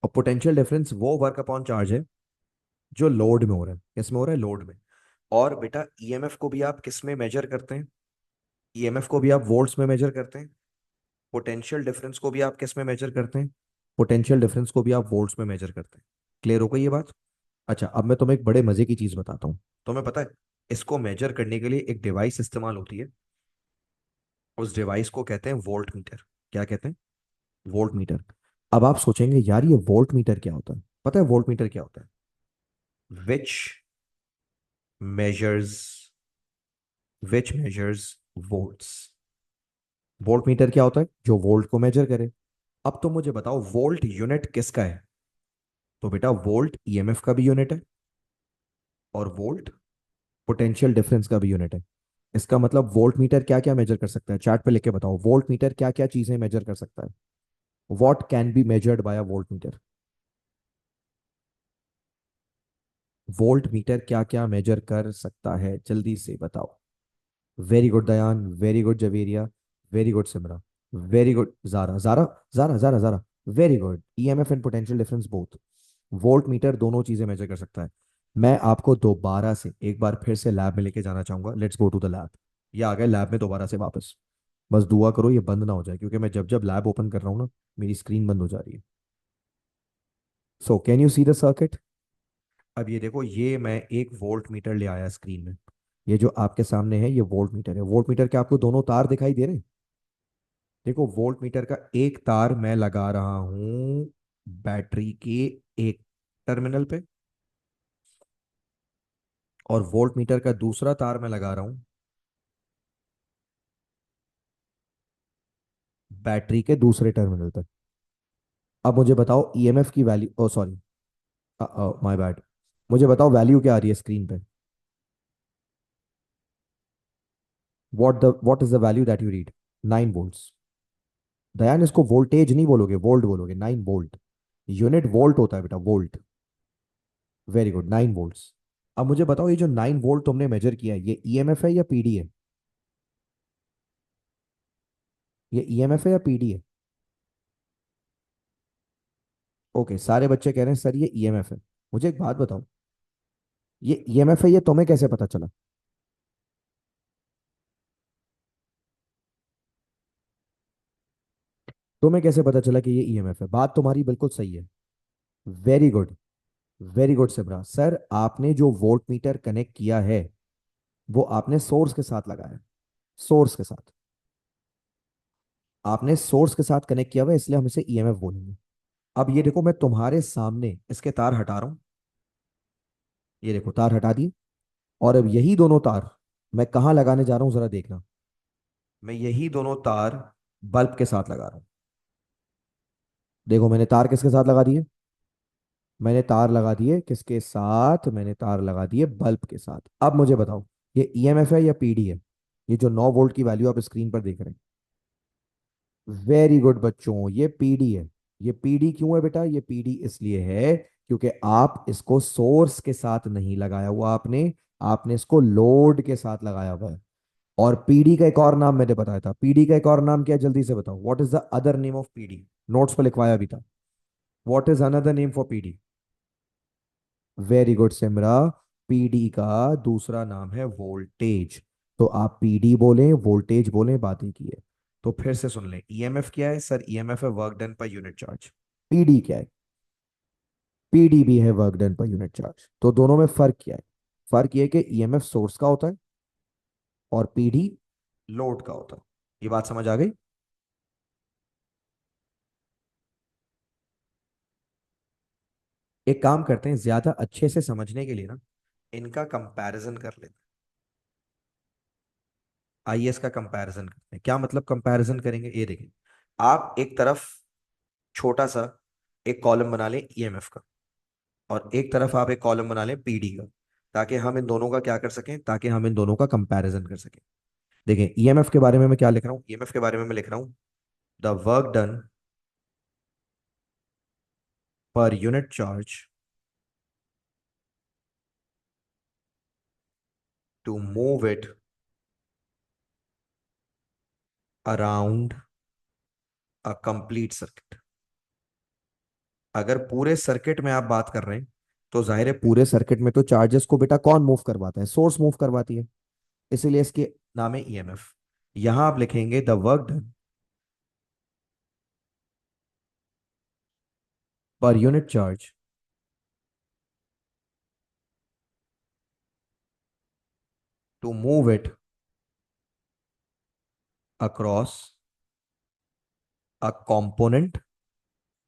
और पोटेंशियल डिफरेंस वो वर्क अपॉन चार्ज है जो लोड में हो रहा है। किस में हो रहा है? लोड में। और बेटा ईएमएफ को भी आप किस में मेजर करते हैं? ईएमएफ को भी आप वोल्ट्स में मेजर करते हैं। पोटेंशियल डिफरेंस को भी आप किस में मेजर करते हैं? पोटेंशियल डिफरेंस को भी आप वोल्ट्स में मेजर करते हैं। क्लियर हो गई ये बात? अच्छा, अब मैं तुम्हें एक बड़े मजे की चीज बताता हूँ। तुम्हें पता है इसको मेजर करने के लिए एक डिवाइस इस्तेमाल होती है। उस डिवाइस को कहते हैं वोल्ट मीटर। क्या कहते हैं? Volt meter. अब आप सोचेंगे यार ये वोल्ट मीटर क्या होता है? पता है वोल्ट मीटर क्या होता है? विच मेजर्स विच मेजर्स वोल्ट्स। वोल्ट मीटर क्या होता है? जो वोल्ट को मेजर करे। अब तुम मुझे बताओ वोल्ट यूनिट किसका है? तो बेटा वोल्ट ईएमएफ का भी यूनिट है और वोल्ट पोटेंशियल डिफरेंस का भी यूनिट है। इसका मतलब वोल्ट मीटर क्या क्या मेजर कर सकता है? चैट पे लिख के बताओ वोल्ट मीटर क्या क्या चीजें मेजर कर सकता है। What can be measured by a voltmeter? Voltmeter क्या क्या मेजर कर सकता है, जल्दी से बताओ। Very good Dayan, very good Javeria, very good Simra, very good Zara Zara Zara Zara Zara, very good. EMF and potential difference both. Voltmeter दोनों चीजें मेजर कर सकता है। मैं आपको दोबारा से एक बार फिर से लैब में लेके जाना चाहूंगा। Let's go to the lab. ये आ गए लैब में दोबारा से वापस। बस दुआ करो ये बंद ना हो जाए, क्योंकि मैं जब जब लैब ओपन कर रहा हूँ ना, मेरी स्क्रीन बंद हो जा रही है। So can you see the circuit? अब ये देखो, ये मैं एक वोल्ट मीटर ले आया स्क्रीन में। ये जो आपके सामने है ये वोल्ट मीटर है। वोल्ट मीटर के आपको दोनों तार दिखाई दे रहे हैं? देखो वोल्ट मीटर का एक तार मैं लगा रहा हूं बैटरी के एक टर्मिनल पे, और वोल्ट मीटर का दूसरा तार मैं लगा रहा हूं बैटरी के दूसरे टर्मिनल पे। अब मुझे बताओ ईएमएफ की value, oh sorry, my bad. मुझे बताओ वैल्यू क्या आ रही है स्क्रीन पे? What is the value that you read? 9 volts. दयान इसको वोल्टेज नहीं बोलोगे, वोल्ट बोलोगे। 9 वोल्ट। यूनिट वोल्ट होता है बेटा, वोल्ट। Very good, 9 volts. अब मुझे बताओ ये जो 9 वोल्ट तुमने मेजर किया है ये ईएमएफ है या पीडी है? ये ईएमएफ है या पीडी है? ओके, सारे बच्चे कह रहे हैं सर ये ईएमएफ है। मुझे एक बात बताओ, ये ईएमएफ है ये तुम्हें कैसे पता चला? तुम्हें कैसे पता चला कि ये ईएमएफ है? बात तुम्हारी बिल्कुल सही है। Very good, very good Simra sir. आपने जो वोल्ट मीटर कनेक्ट किया है वो आपने सोर्स के साथ लगाया है। सोर्स के साथ। आपने सोर्स के साथ कनेक्ट किया हुआ है, इसलिए हम इसे ईएमएफ बोलेंगे। अब ये देखो मैं तुम्हारे सामने इसके तार हटा रहा हूं। ये देखो तार हटा दिए। और अब यही दोनों तार मैं कहाँ लगाने जा रहा हूं जरा देखना। मैं यही दोनों तार बल्ब के साथ लगा रहा हूं। देखो मैंने तार किसके साथ लगा दिए? मैंने तार लगा दिए किसके साथ? मैंने तार लगा दिए बल्ब के साथ। अब मुझे बताओ ये ईएमएफ है या पीडी है? ये जो 9 वोल्ट की वैल्यू आप स्क्रीन पर देख रहे हैं। वेरी गुड बच्चों, ये पीडी है। ये पीडी क्यों है बेटा? ये पीडी इसलिए है क्योंकि आप इसको सोर्स के साथ नहीं लगाया हुआ आपने। आपने इसको लोड के साथ लगाया हुआ है। और पीडी का एक और नाम मैंने बताया था। पीडी का एक और नाम क्या है? जल्दी से बताओ। What is the other name of PD? Notes पर लिखवाया भी था। What is another name for PD? Very good Simra. PD का दूसरा नाम है वोल्टेज। तो आप पीडी बोलें वोल्टेज बोलें, बात ही की है। तो फिर से सुन लें, ईएमएफ क्या है सर? ईएमएफ है work done per unit charge. PD क्या है? पीडी भी है work done per unit charge. तो दोनों में फर्क क्या है? फर्क ये है कि ईएमएफ सोर्स का होता है और पीडी लोड का होता है। ये बात समझ आ गई? एक काम करते हैं, ज्यादा अच्छे से समझने के लिए ना इनका कंपैरिजन कर लेते हैं। आइए इसका कंपैरिजन करते हैं। क्या मतलब कंपैरिजन करेंगे? ये देखिए, आप एक तरफ छोटा सा एक कॉलम बना लें ईएमएफ का, और एक तरफ आप एक कॉलम बना लें पीडी का, ताकि हम इन दोनों का क्या कर सकें, ताकि हम इन दोनों का कंपैरिजन कर सकें। देखिए ईएमएफ के बारे में मैं क्या लिख रहा हूँ? ईएमएफ के बारे में मैं लिख रहा हूँ the work done per unit charge to move it around a complete circuit। अगर पूरे सर्किट में आप बात कर रहे हैं तो जाहिर है पूरे सर्किट में तो चार्जेस को बेटा कौन मूव करवाता है, सोर्स मूव करवाती है। इसीलिए इसके नाम है ईएमएफ। यहां आप लिखेंगे the work done per unit charge to move it across a component.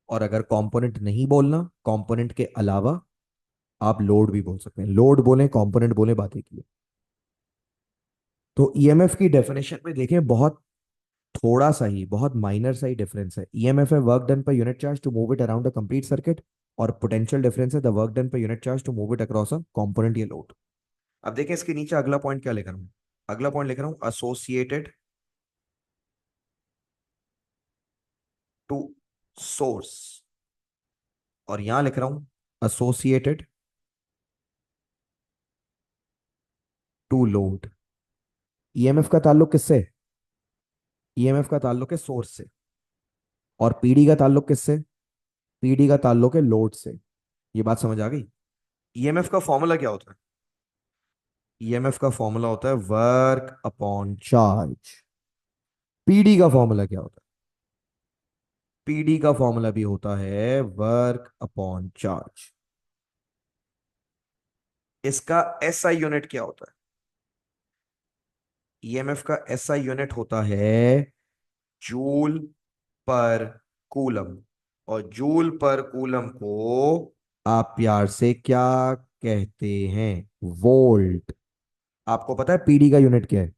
और अगर कंपोनेंट नहीं बोलना, कंपोनेंट के अलावा आप लोड भी बोल सकते हैं। लोड बोले कंपोनेंट बोले बात एक ही है। तो ईएमएफ की डेफिनेशन में देखें, बहुत थोड़ा सा ही, बहुत माइनर सा ही डिफरेंस है। ईएमएफ है work done per unit charge to move it around a complete circuit, और पोटेंशियल डिफरेंस है the work done per unit charge to move it across a component या लोड। अब देखें इसके नीचे अगला पॉइंट क्या लिख रहा हूं। अगला पॉइंट लिख रहा हूं एसोसिएटेड टू सोर्स, और यहां लिख रहा हूं एसोसिएटेड टू लोड। ईएमएफ का ताल्लुक किससे? ईएमएफ का ताल्लुक है सोर्स से। और पीडी का ताल्लुक किससे? पीडी का ताल्लुक है लोड से। ये बात समझ आ गई? ईएमएफ का फॉर्मूला क्या होता है? ईएमएफ का फॉर्मूला होता है वर्क अपॉन चार्ज। पीडी का फॉर्मूला क्या होता है? पीडी का फॉर्मूला भी होता है वर्क अपॉन चार्ज। इसका एसआई यूनिट क्या होता है? ईएमएफ का एसआई यूनिट होता है जूल पर कूलम। और जूल पर कूलम को आप प्यार से क्या कहते हैं? वोल्ट। आपको पता है पीडी का यूनिट क्या है?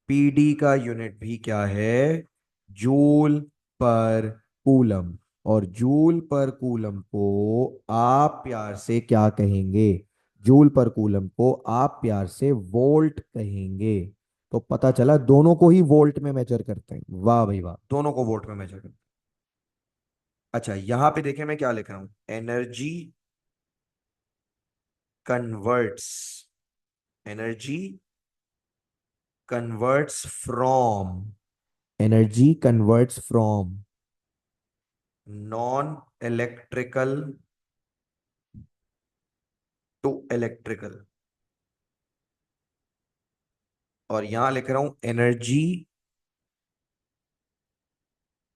पीडी का यूनिट भी क्या है? Joule per coulomb. और जूल पर कूलम को आप प्यार से क्या कहेंगे? जूल पर कूलम को आप प्यार से वोल्ट कहेंगे। तो पता चला दोनों को ही वोल्ट में मेजर करते हैं। वाह भाई वाह, दोनों को वोल्ट में मेजर करते हैं। अच्छा, यहां पे देखें मैं क्या लिख रहा हूं। Energy converts, energy converts from, energy converts from non electrical to electrical. और यहां लिख रहा हूं energy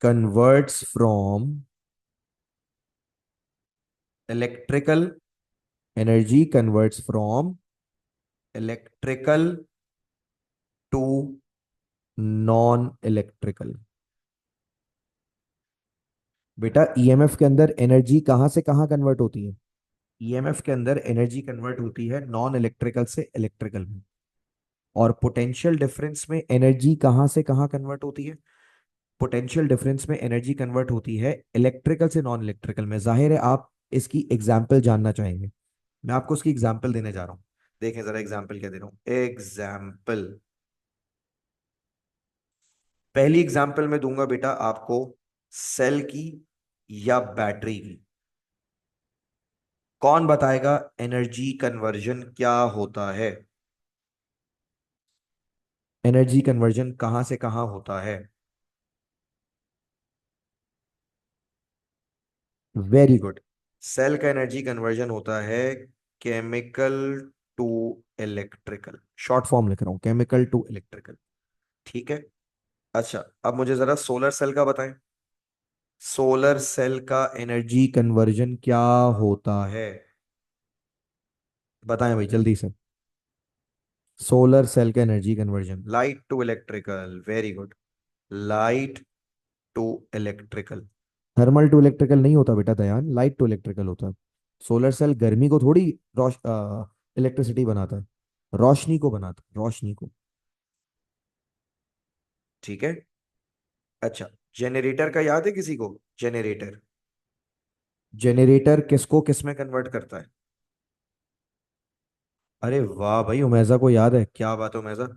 converts from electrical, energy converts from electrical to non electrical. बेटा ईएमएफ के अंदर एनर्जी कहां से कहां कन्वर्ट होती है? ईएमएफ के अंदर एनर्जी कन्वर्ट होती है नॉन इलेक्ट्रिकल से इलेक्ट्रिकल में। और पोटेंशियल डिफरेंस में एनर्जी कहां से कहां कन्वर्ट होती है? पोटेंशियल डिफरेंस में एनर्जी कन्वर्ट होती है इलेक्ट्रिकल से नॉन इलेक्ट्रिकल में। जाहिर है आप इसकी एग्जाम्पल जानना चाहेंगे। मैं आपको उसकी एग्जाम्पल देने जा रहा हूं। देखें जरा एग्जाम्पल क्या दे रहा हूं। एग्जाम्पल, पहली एग्जाम्पल में दूंगा बेटा आपको सेल की या बैटरी की। कौन बताएगा एनर्जी कन्वर्जन क्या होता है? एनर्जी कन्वर्जन कहां से कहां होता है? Very good. सेल का एनर्जी कन्वर्जन होता है chemical to electrical. Short form लिख रहा हूं, केमिकल टू इलेक्ट्रिकल। ठीक है। अच्छा, अब मुझे जरा सोलर सेल का बताएं। सोलर सेल का एनर्जी कन्वर्जन क्या होता है? बताएं भाई जल्दी से। सोलर सेल का energy conversion light to electrical. Very good. Light to electrical. Thermal to electrical नहीं होता बेटा दयान, लाइट टू इलेक्ट्रिकल होता है। सोलर सेल गर्मी को थोड़ी रोश इलेक्ट्रिसिटी बनाता है, रोशनी को बनाता है, रोशनी को। ठीक है। अच्छा, जेनरेटर का याद है किसी को? जेनरेटर, जेनरेटर किसको किस में कन्वर्ट करता है? अरे वाह भाई, उमेजा को याद है, क्या बात है उमेजा।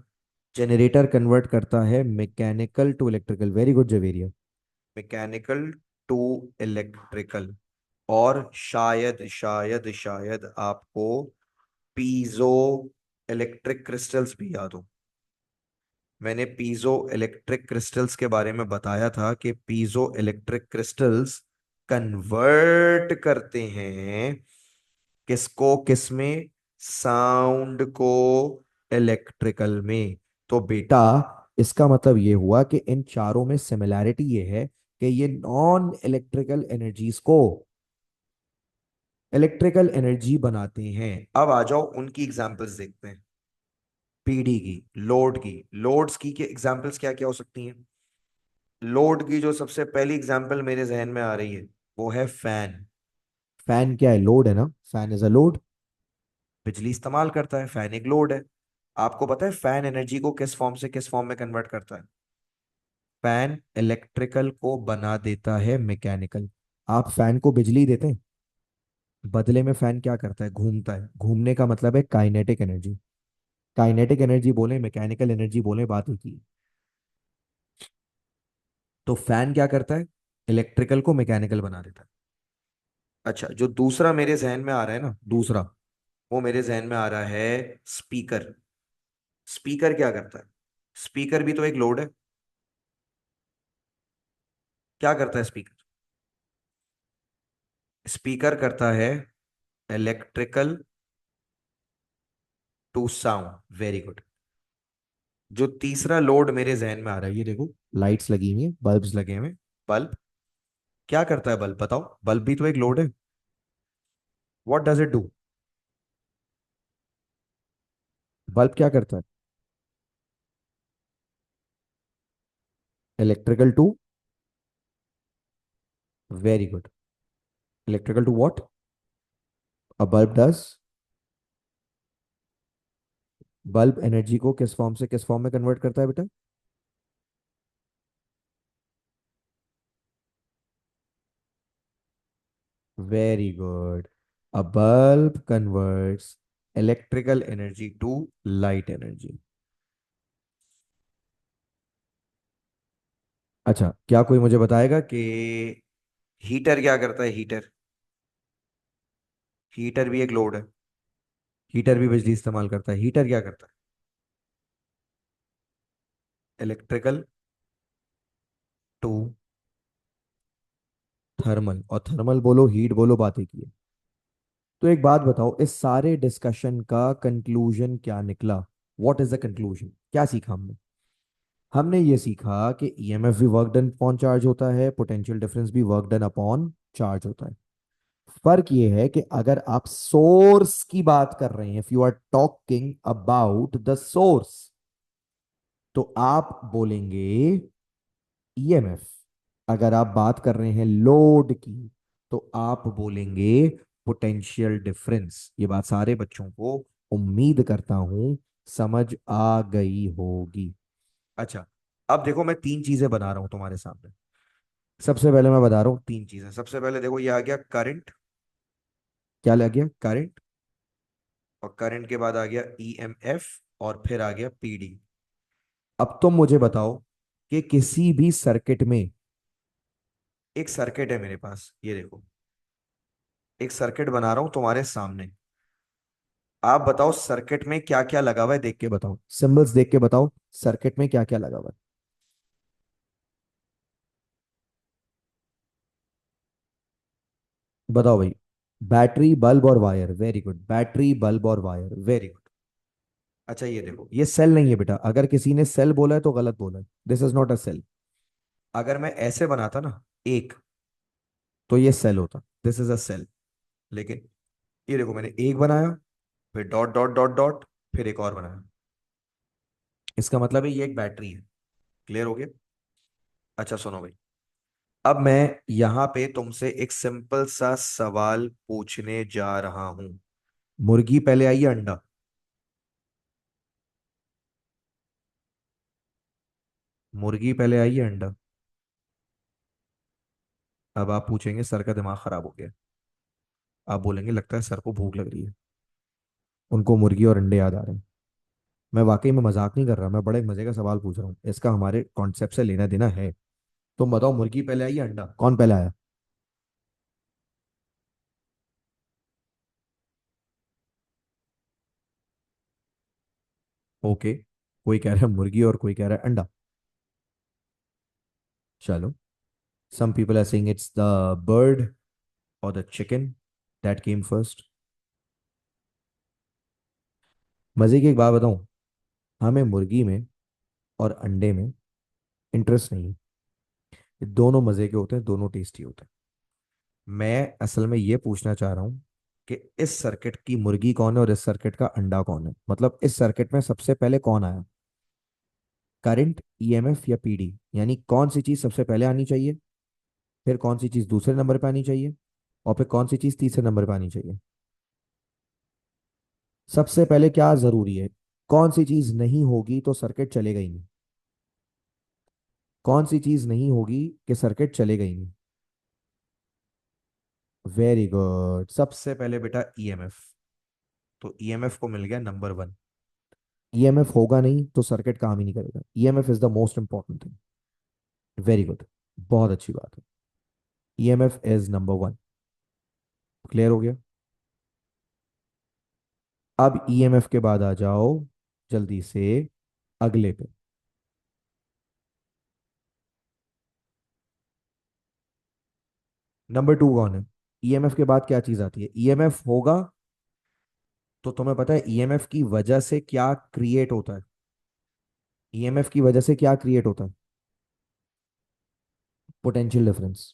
जेनरेटर कन्वर्ट करता है mechanical to electrical. Very good Javeria. Mechanical to electrical. और शायद शायद शायद आपको पीजो इलेक्ट्रिक क्रिस्टल्स भी याद हो। मैंने पीजो इलेक्ट्रिक क्रिस्टल्स के बारे में बताया था कि पीजो इलेक्ट्रिक क्रिस्टल्स कन्वर्ट करते हैं किसको किस में, साउंड को इलेक्ट्रिकल में। तो बेटा इसका मतलब ये हुआ कि इन चारों में सिमिलैरिटी ये है कि ये नॉन इलेक्ट्रिकल एनर्जीज को इलेक्ट्रिकल एनर्जी बनाते हैं। अब आ जाओ उनकी एग्जांपल्स देखते हैं। पीडी की, लोड की, लोड्स की एग्जांपल्स क्या क्या हो सकती हैं। लोड की जो सबसे पहली एग्जांपल मेरे जहन में आ रही है वो है फैन। फैन क्या है, लोड है ना, फैन इज अ लोड, बिजली इस्तेमाल करता है, फैन एक लोड है। आपको पता है फैन एनर्जी को किस फॉर्म से किस फॉर्म में कन्वर्ट करता है। फैन इलेक्ट्रिकल को बना देता है मैकेनिकल। आप फैन को बिजली देते हैं, बदले में फैन क्या करता है, घूमता है। घूमने का मतलब है काइनेटिक एनर्जी। काइनेटिक एनर्जी बोले मैकेनिकल एनर्जी बोले, बात एक ही है। तो फैन क्या करता है, इलेक्ट्रिकल को मैकेनिकल बना देता है। अच्छा, जो दूसरा मेरे जहन में आ रहा है ना, दूसरा वो मेरे जहन में आ रहा है स्पीकर। स्पीकर क्या करता है, स्पीकर भी तो एक लोड है। क्या करता है स्पीकर, स्पीकर करता है electrical to sound, very good. जो तीसरा लोड मेरे जहन में आ रहा है, ये देखो लाइट्स लगी हुई है, बल्ब्स लगे हुए हैं। बल्ब क्या करता है, बल्ब बताओ, बल्ब भी तो एक लोड है। What does it do, bulb क्या करता है, electrical to, very good, electrical to what, a bulb does, bulb energy को किस फॉर्म से किस फॉर्म में कन्वर्ट करता है बेटा, very good, a bulb converts electrical energy to light energy. अच्छा, क्या कोई मुझे बताएगा कि हीटर क्या करता है, हीटर, हीटर भी एक लोड है, हीटर भी बिजली इस्तेमाल करता है। हीटर क्या करता है, इलेक्ट्रिकल टू थर्मल, और थर्मल बोलो हीट बोलो, बात एक ही है। तो एक बात बताओ, इस सारे डिस्कशन का कंक्लूजन क्या निकला, व्हाट इज द कंक्लूजन, क्या सीखा हमने। हमने ये सीखा कि ईएमएफ भी वर्क डन अपॉन चार्ज होता है, पोटेंशियल डिफरेंस भी वर्क डन अपॉन चार्ज होता है। फर्क ये है कि अगर आप सोर्स की बात कर रहे हैं, if you are talking about the source, तो आप बोलेंगे ईएमएफ। अगर आप बात कर रहे हैं लोड की, तो आप बोलेंगे पोटेंशियल डिफरेंस। ये बात सारे बच्चों को उम्मीद करता हूं समझ आ गई होगी। अच्छा, अब देखो मैं तीन चीजें बना रहा हूं तुम्हारे सामने। सबसे पहले मैं बता रहा हूं तीन चीजें। सबसे पहले देखो ये आ गया करंट, क्या लग गया, करंट। और करंट के बाद आ गया ईएमएफ, और फिर आ गया पीडी। अब तुम मुझे बताओ कि किसी भी सर्किट में, एक सर्किट है मेरे पास, ये देखो एक सर्किट बना रहा हूं तुम्हारे सामने। आप बताओ सर्किट में क्या क्या लगा हुआ है, देख के बताओ, सिंबल्स देख के बताओ सर्किट में क्या क्या लगा हुआ है। बताओ भाई, बैटरी बल्ब और wire, very good, battery bulb और वायर, वेरी गुड। अच्छा ये देखो, ये सेल नहीं है बेटा, अगर किसी ने सेल बोला है तो गलत बोला है, this is not a cell. अगर मैं ऐसे बनाता ना एक, तो ये सेल होता, दिस इज अ सेल। लेकिन ये देखो मैंने एक बनाया, फिर डॉट डॉट डॉट डॉट, फिर एक और बनाया, इसका मतलब है ये एक बैटरी है। क्लियर हो गया। अच्छा सुनो भाई, अब मैं यहां पे तुमसे एक सिंपल सा सवाल पूछने जा रहा हूं। मुर्गी पहले आई या अंडा, मुर्गी पहले आई या अंडा। अब आप पूछेंगे सर का दिमाग खराब हो गया, आप बोलेंगे लगता है सर को भूख लग रही है, उनको मुर्गी और अंडे याद आ रहे हैं। मैं वाकई में मजाक नहीं कर रहा, मैं बड़े मजे का सवाल पूछ रहा हूँ, इसका हमारे कॉन्सेप्ट से लेना देना है। तुम बताओ मुर्गी पहले आई या अंडा, कौन पहले आया। ओके, कोई कह रहा है मुर्गी और कोई कह रहा है अंडा। चलो, some people are saying it's the bird or the chicken that came first. मजे की एक बात बताऊं, हमें मुर्गी में और अंडे में इंटरेस्ट नहीं है। ये दोनों मजे के होते हैं, दोनों टेस्टी होते हैं। मैं असल में ये पूछना चाह रहा हूँ कि इस सर्किट की मुर्गी कौन है और इस सर्किट का अंडा कौन है, मतलब इस सर्किट में सबसे पहले कौन आया, करंट, ईएमएफ या पीडी, यानी कौन सी चीज सबसे पहले आनी चाहिए, फिर कौन सी चीज दूसरे नंबर पे आनी चाहिए, और फिर कौन सी चीज तीसरे नंबर पे आनी चाहिए। सबसे पहले क्या जरूरी है, कौन सी चीज नहीं होगी तो सर्किट चलेगा ही नहीं, कौन सी चीज नहीं होगी कि सर्किट चलेगा ही नहीं। वेरी गुड, सबसे पहले बेटा ईएमएफ। तो ईएमएफ को मिल गया नंबर वन। ईएमएफ होगा नहीं तो सर्किट काम ही नहीं करेगा, EMF is the most important thing. Very good, बहुत अच्छी बात है। EMF is number one. Clear हो गया। अब ईएमएफ के बाद आ जाओ जल्दी से अगले पे। नंबर टू कौन है, ईएमएफ के बाद क्या चीज आती है, ईएमएफ होगा तो तुम्हें पता है ईएमएफ की वजह से क्या क्रिएट होता है, ईएमएफ की वजह से क्या क्रिएट होता है, potential difference.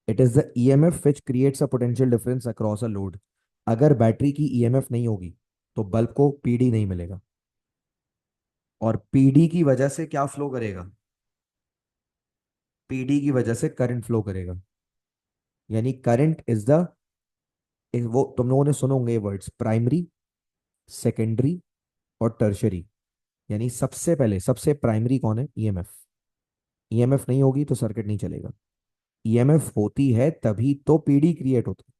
It is the EMF which creates a potential difference across a load. अगर बैटरी की ईएमएफ नहीं होगी तो बल्ब को पीडी नहीं मिलेगा, और पीडी की वजह से क्या फ्लो करेगा, पीडी की वजह से करंट फ्लो करेगा। यानी करंट इज द, वो तुम लोगों ने सुने होंगे वर्ड्स, प्राइमरी, सेकेंडरी और टर्शरी। यानी सबसे पहले सबसे प्राइमरी कौन है, ईएमएफ। ईएमएफ नहीं होगी तो सर्किट नहीं चलेगा, ईएमएफ होती है तभी तो पीडी क्रिएट होता है,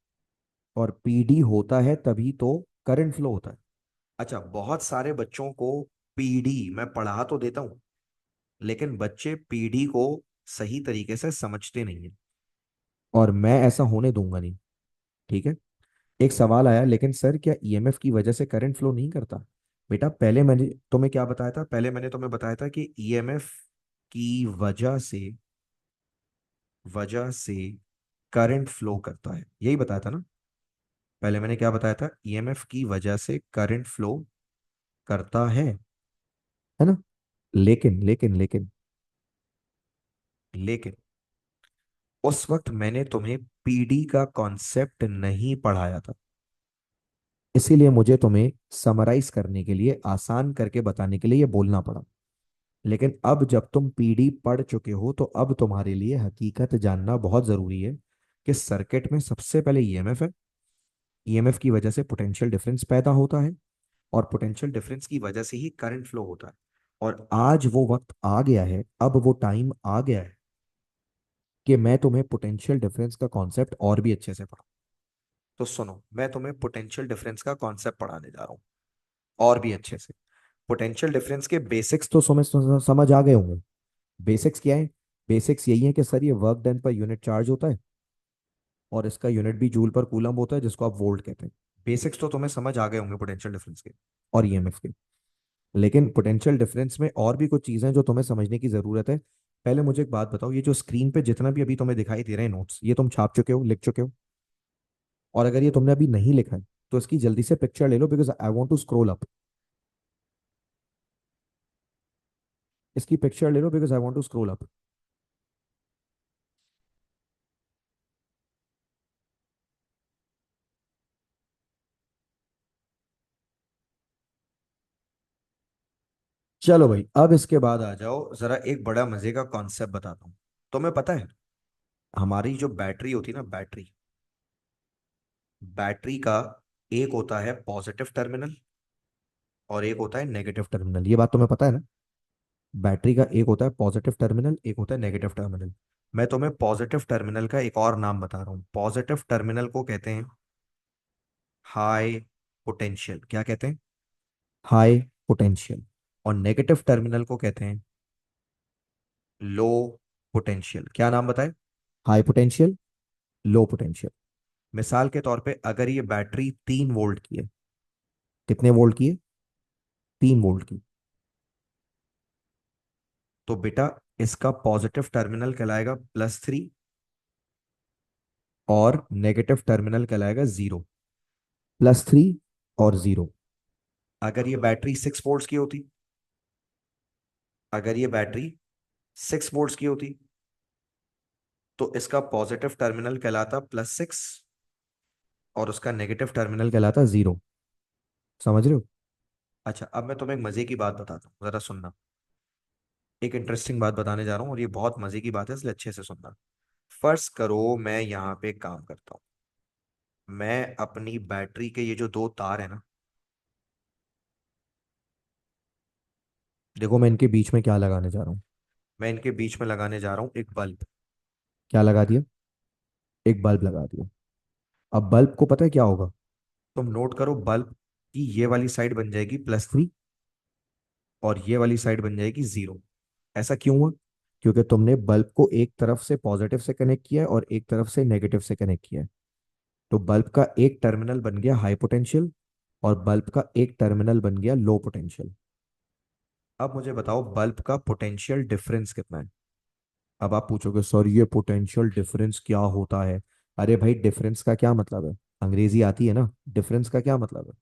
और पीडी होता है तभी तो करंट फ्लो होता है। अच्छा, बहुत सारे बच्चों को पीडी मैं पढ़ा तो देता हूं, लेकिन बच्चे पीडी को सही तरीके से समझते नहीं है, और मैं ऐसा होने दूंगा नहीं। ठीक है। एक सवाल आया, लेकिन सर क्या ईएमएफ की वजह से करंट फ्लो नहीं करता। बेटा पहले मैंने तुम्हें क्या बताया था, पहले मैंने तुम्हें बताया था कि ईएमएफ की वजह से करंट फ्लो करता है, यही बताया था ना। पहले मैंने क्या बताया था, ईएमएफ की वजह से करंट फ्लो करता है ना। लेकिन लेकिन लेकिन लेकिन उस वक्त मैंने तुम्हें पीडी का कॉन्सेप्ट नहीं पढ़ाया था, इसीलिए मुझे तुम्हें समराइज करने के लिए, आसान करके बताने के लिए ये बोलना पड़ा। लेकिन अब जब तुम पीडी पढ़ चुके हो तो अब तुम्हारे लिए हकीकत जानना बहुत जरूरी है कि सर्किट में सबसे पहले ईएमएफ है, ईएमएफ की वजह से पोटेंशियल डिफरेंस पैदा होता है, और पोटेंशियल डिफरेंस की वजह से ही करंट फ्लो होता है। और आज वो वक्त आ गया है, अब वो टाइम आ गया है कि मैं तुम्हें पोटेंशियल डिफरेंस का कॉन्सेप्ट और भी अच्छे से पढ़ाऊं। तो सुनो, मैं तुम्हें पोटेंशियल डिफरेंस का कॉन्सेप्ट पढ़ाने जा रहा हूँ और भी अच्छे से। पोटेंशियल डिफरेंस के बेसिक्स तो समझ आ गए होंगे। बेसिक्स क्या है, बेसिक्स यही है कि सर ये work done per unit charge होता है, और इसका यूनिट भी जूल पर कूलम होता है, जिसको आप वोल्ट कहते हैं। बेसिक्स तो तुम्हें समझ आ गए होंगे पोटेंशियल डिफरेंस के और ईएमएफ के। लेकिन पोटेंशियल डिफरेंस में और भी कुछ चीजें जो तुम्हें समझने की जरूरत है। पहले मुझे एक बात बताओ, ये जो स्क्रीन पे जितना भी अभी तुम्हें दिखाई दे रहे हैं नोट्स, ये तुम छाप चुके हो, लिख चुके हो। और अगर ये तुमने अभी नहीं लिखा है तो इसकी जल्दी से पिक्चर ले लो, because I want to scroll up. इसकी पिक्चर ले लो because I want to scroll up. चलो भाई, अब इसके बाद आ जाओ जरा एक बड़ा मजे का कॉन्सेप्ट बताता हूँ। तुम्हें पता है हमारी जो बैटरी होती है ना, बैटरी, बैटरी का एक होता है पॉजिटिव टर्मिनल और एक होता है नेगेटिव टर्मिनल, ये बात तुम्हें पता है ना। बैटरी का एक होता है पॉजिटिव टर्मिनल, एक होता है नेगेटिव टर्मिनल। मैं तुम्हें पॉजिटिव टर्मिनल का एक और नाम बता रहा हूँ, पॉजिटिव टर्मिनल को कहते हैं हाई पोटेंशियल। क्या कहते हैं, हाई पोटेंशियल। और नेगेटिव टर्मिनल को कहते हैं लो पोटेंशियल। क्या नाम बताए, हाई पोटेंशियल, लो पोटेंशियल। मिसाल के तौर पे अगर ये बैटरी 3 वोल्ट की है, कितने वोल्ट की है, 3 वोल्ट की, तो बेटा इसका पॉजिटिव टर्मिनल कहलाएगा +3 और नेगेटिव टर्मिनल कहलाएगा 0। +3 और 0। अगर ये बैटरी 6 वोल्ट्स की होती, अगर ये बैटरी 6 वोल्ट्स की होती, तो इसका पॉजिटिव टर्मिनल कहलाता +6 और उसका नेगेटिव टर्मिनल कहलाता 0। समझ रहे हो? अच्छा, अब मैं तुम्हें एक मजे की बात बताता हूँ, जरा सुनना। एक इंटरेस्टिंग बात बताने जा रहा हूँ और ये बहुत मजे की बात है, इसलिए अच्छे से सुनना। फर्ज करो मैं यहाँ पे काम करता हूँ। मैं अपनी बैटरी के ये जो दो तार है ना, देखो मैं इनके बीच में क्या लगाने जा रहा हूँ। मैं इनके बीच में लगाने जा रहा हूँ एक बल्ब। क्या लगा दिया? एक बल्ब लगा दिया। अब बल्ब को पता है क्या होगा? तुम नोट करो, बल्ब की ये वाली साइड बन जाएगी +3 और ये वाली साइड बन जाएगी 0। ऐसा क्यों हुआ? क्योंकि तुमने बल्ब को एक तरफ से पॉजिटिव से कनेक्ट किया है और एक तरफ से नेगेटिव से कनेक्ट किया है। तो बल्ब का एक टर्मिनल बन गया हाई पोटेंशियल और बल्ब का एक टर्मिनल बन गया लो पोटेंशियल। अब मुझे बताओ बल्ब का पोटेंशियल डिफरेंस कितना है? अब आप पूछोगे सर ये पोटेंशियल डिफरेंस क्या होता है? अरे भाई डिफरेंस का क्या मतलब है? अंग्रेजी आती है ना? डिफरेंस का क्या मतलब है?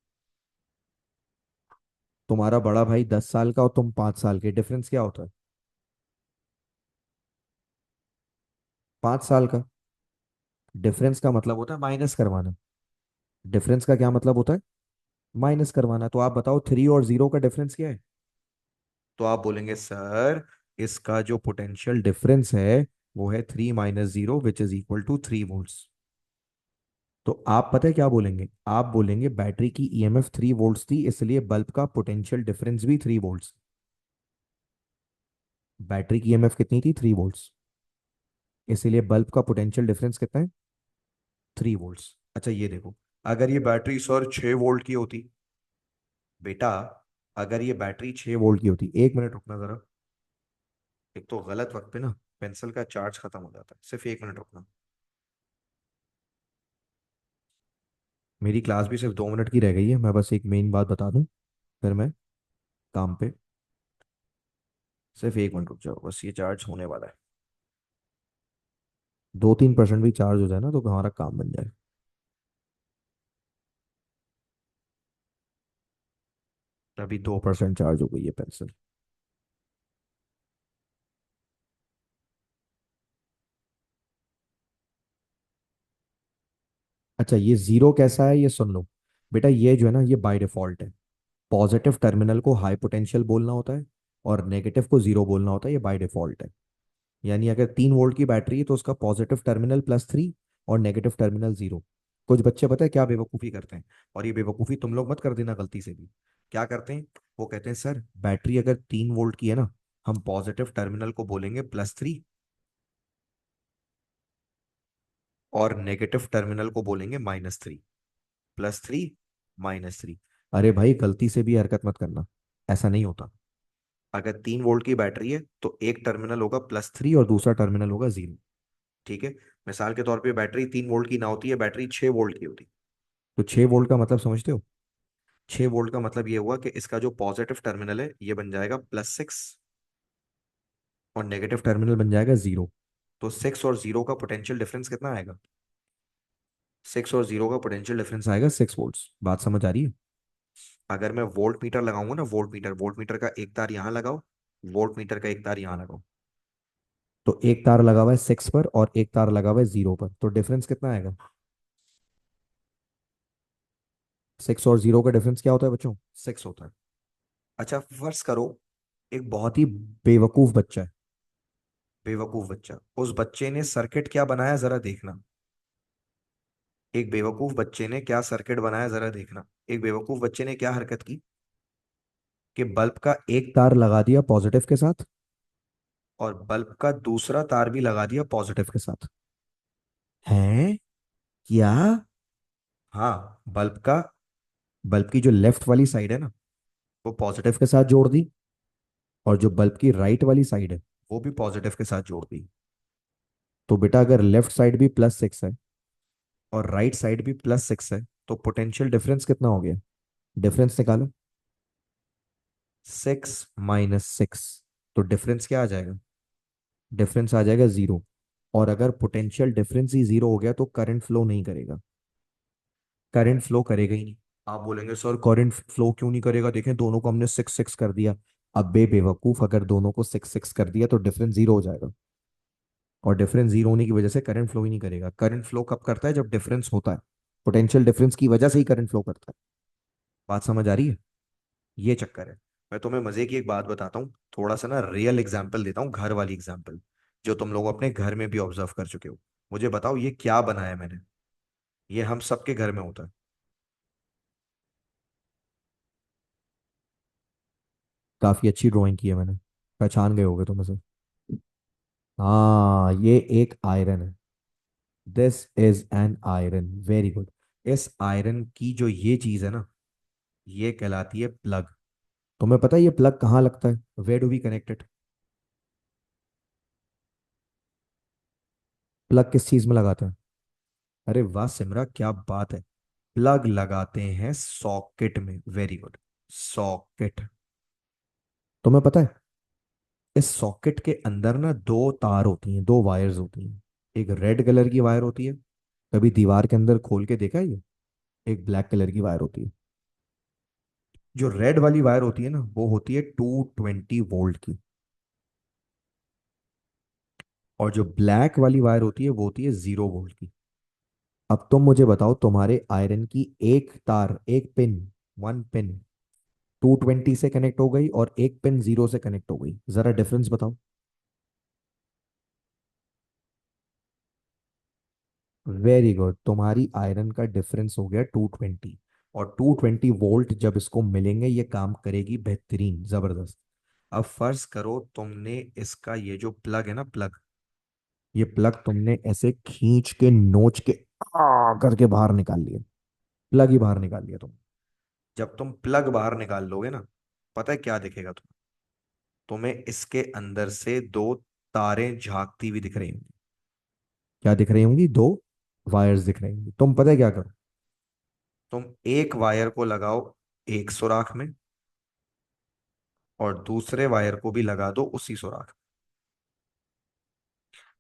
तुम्हारा बड़ा भाई 10 साल का और तुम 5 साल के, डिफरेंस क्या होता है? 5 साल का। डिफरेंस का मतलब होता है माइनस करवाना। डिफरेंस का क्या मतलब होता है? माइनस करवाना। तो आप बताओ 3 और 0 का डिफरेंस क्या है? तो आप बोलेंगे सर इसका जो पोटेंशियल डिफरेंस है वो है 3 - 0 which is equal to 3 volts. तो आप पता है क्या बोलेंगे? आप बोलेंगे बैटरी की ईएमएफ 3 वोल्ट्स थी इसलिए बल्ब का पोटेंशियल डिफरेंस भी 3 वोल्ट्स। बैटरी की ईएमएफ कितनी थी? 3 वोल्ट्स। इसीलिए बल्ब का पोटेंशियल डिफरेंस कितना है? 3 वोल्ट्स। अच्छा ये देखो, अगर ये बैटरी सर 6 वोल्ट की होती, बेटा अगर ये बैटरी 6 वोल्ट की होती, 1 मिनट रुकना जरा। एक तो गलत वक्त पे ना पेंसिल का चार्ज खत्म हो जाता है, सिर्फ 1 मिनट रुकना। मेरी क्लास भी सिर्फ 2 मिनट की रह गई है, मैं बस एक मेन बात बता दूं, फिर मैं काम पे। सिर्फ 1 मिनट रुक जाओ, बस ये चार्ज होने वाला है। 2-3% भी चार्ज हो जाए ना तो हमारा काम बन जाए। अभी 2% चार्ज हो गई है पेंसिल। अच्छा ये 0 कैसा है ये सुन लो। बेटा ये जो है ना ये बाय डिफॉल्ट है। पॉजिटिव टर्मिनल को हाई पोटेंशियल बोलना होता है और नेगेटिव को 0 बोलना होता है, ये बाय डिफॉल्ट है। यानी अगर 3 वोल्ट की बैटरी है तो उसका पॉजिटिव टर्मिनल +3 और नेगेटिव टर्मिनल 0। कुछ बच्चे पता है क्या बेवकूफ़ी करते हैं, और ये बेवकूफ़ी तुम लोग मत कर देना गलती से भी। क्या करते हैं? वो कहते हैं सर बैटरी अगर 3 वोल्ट की है ना, हम पॉजिटिव टर्मिनल को बोलेंगे +3 और नेगेटिव टर्मिनल को बोलेंगे -3। +3 -3। अरे भाई गलती से भी हरकत मत करना, ऐसा नहीं होता। अगर 3 वोल्ट की बैटरी है तो एक टर्मिनल होगा +3 और दूसरा टर्मिनल होगा 0। ठीक है? मिसाल के तौर पे बैटरी 3 वोल्ट की ना होती है, बैटरी 6 वोल्ट की होती। तो 6 वोल्ट का मतलब समझते हो? 6 वोल्ट का मतलब ये हुआ कि इसका जो पॉजिटिव टर्मिनल है ये बन जाएगा +6 और नेगेटिव टर्मिनल बन जाएगा 0। तो 6 और 0 का पोटेंशियल डिफरेंस कितना आएगा? 6 और 0 का पोटेंशियल डिफरेंस आएगा 6 वोल्ट्स। बात समझ आ रही है? अगर मैं वोल्ट मीटर लगाऊंगा ना, वोल्ट मीटर का एक तार यहाँ लगाओ, वोल्ट मीटर का एक तार यहाँ लगाओ, तो एक तार लगा हुआ है 6 पर और एक तार लगा हुआ है 0 पर, तो डिफरेंस कितना आएगा? 6 और 0 का डिफरेंस क्या होता है बच्चों? 6 होता है। अच्छा फर्ज करो एक बहुत ही बेवकूफ बच्चा है, बेवकूफ बच्चा, उस बच्चे ने सर्किट क्या बनाया जरा देखना। एक बेवकूफ बच्चे ने क्या सर्किट बनाया जरा देखना। एक बेवकूफ बच्चे ने क्या हरकत की कि बल्ब का एक तार लगा दिया पॉजिटिव के साथ और बल्ब का दूसरा तार भी लगा दिया पॉजिटिव के साथ। है क्या? हाँ, बल्ब की जो लेफ्ट वाली साइड है ना वो पॉजिटिव के साथ जोड़ दी और जो बल्ब की राइट वाली साइड है वो भी पॉजिटिव के साथ जोड़ दी। तो बेटा अगर लेफ्ट साइड भी +6 है और राइट साइड भी +6 है तो पोटेंशियल डिफरेंस कितना हो गया? डिफरेंस निकालो। 6 - 6। तो डिफरेंस क्या आ जाएगा? डिफरेंस आ जाएगा जीरो। और अगर पोटेंशियल डिफरेंस ही जीरो हो गया तो करंट फ्लो नहीं करेगा। करंट फ्लो करेगा ही नहीं। आप बोलेंगे सर करंट फ्लो क्यों नहीं करेगा, देखें दोनों को हमने सिक्स सिक्स कर दिया। अब बेवकूफ, अगर दोनों को सिक्स सिक्स कर दिया तो डिफरेंस जीरो हो जाएगा। और डिफरेंस जीरो होने की वजह से करंट फ्लो ही नहीं करेगा। करंट फ्लो कब करता है? जब डिफरेंस होता है। पोटेंशियल डिफरेंस की वजह से ही करंट फ्लो करता है। बात समझ आ रही है? ये चक्कर है। मैं तुम्हें मजे की एक बात बताता हूँ, थोड़ा सा ना रियल एग्जांपल देता हूँ, घर वाली एग्जांपल, जो तुम लोग अपने घर में भी ऑब्जर्व कर चुके हो। मुझे बताओ ये क्या बनाया मैंने? ये हम सबके घर में होता है। काफी अच्छी ड्राइंग की है मैंने। पहचान गए होगे तुम इसे। हाँ, ये एक आयरन है। This is an iron, very good. इस आयरन की जो ये चीज है ना, ये कहलाती है प्लग। तुम्हें पता है ये प्लग कहाँ लगता है? Where do we connected? Plug किस चीज में लगाते हैं? अरे वाह सिमरा, क्या बात है। प्लग लगाते हैं सॉकेट में, वेरी गुड। सॉकेट। तुम्हें पता है इस सॉकेट के अंदर ना दो तार होती हैं, दो वायर्स होती हैं। एक रेड कलर की वायर होती है। कभी दीवार के अंदर खोल के देखा है ये? एक ब्लैक कलर की वायर होती है। जो रेड वाली वायर होती है ना, वो होती है 220 वोल्ट की। और जो ब्लैक वाली वायर होती है वो होती है 0 वोल्ट की। अब तुम मुझे बताओ, तुम्हारे आयरन की एक तार, एक पिन, वन पिन 220 से कनेक्ट हो गई और एक पिन जीरो से कनेक्ट हो गई, जरा डिफरेंस बताओ। वेरी गुड, तुम्हारी आयरन का डिफरेंस हो गया 220। और 220 वोल्ट जब इसको मिलेंगे ये काम करेगी बेहतरीन, जबरदस्त। अब फर्ज करो तुमने इसका ये जो प्लग है ना, प्लग, ये प्लग तुमने ऐसे खींच के नोच के करके बाहर निकाल लिया। प्लग ही बाहर निकाल लिया तुम। जब तुम प्लग बाहर निकाल लोगे ना, पता है क्या दिखेगा तुम्हें? तुम्हें इसके अंदर से दो तारें झांकती हुई दिख रही होंगी। क्या दिख रही होंगी? दो वायर्स दिख रही होंगी। तुम पता है क्या करो? तुम एक वायर को लगाओ एक सुराख में, और दूसरे वायर को भी लगा दो उसी सुराख में।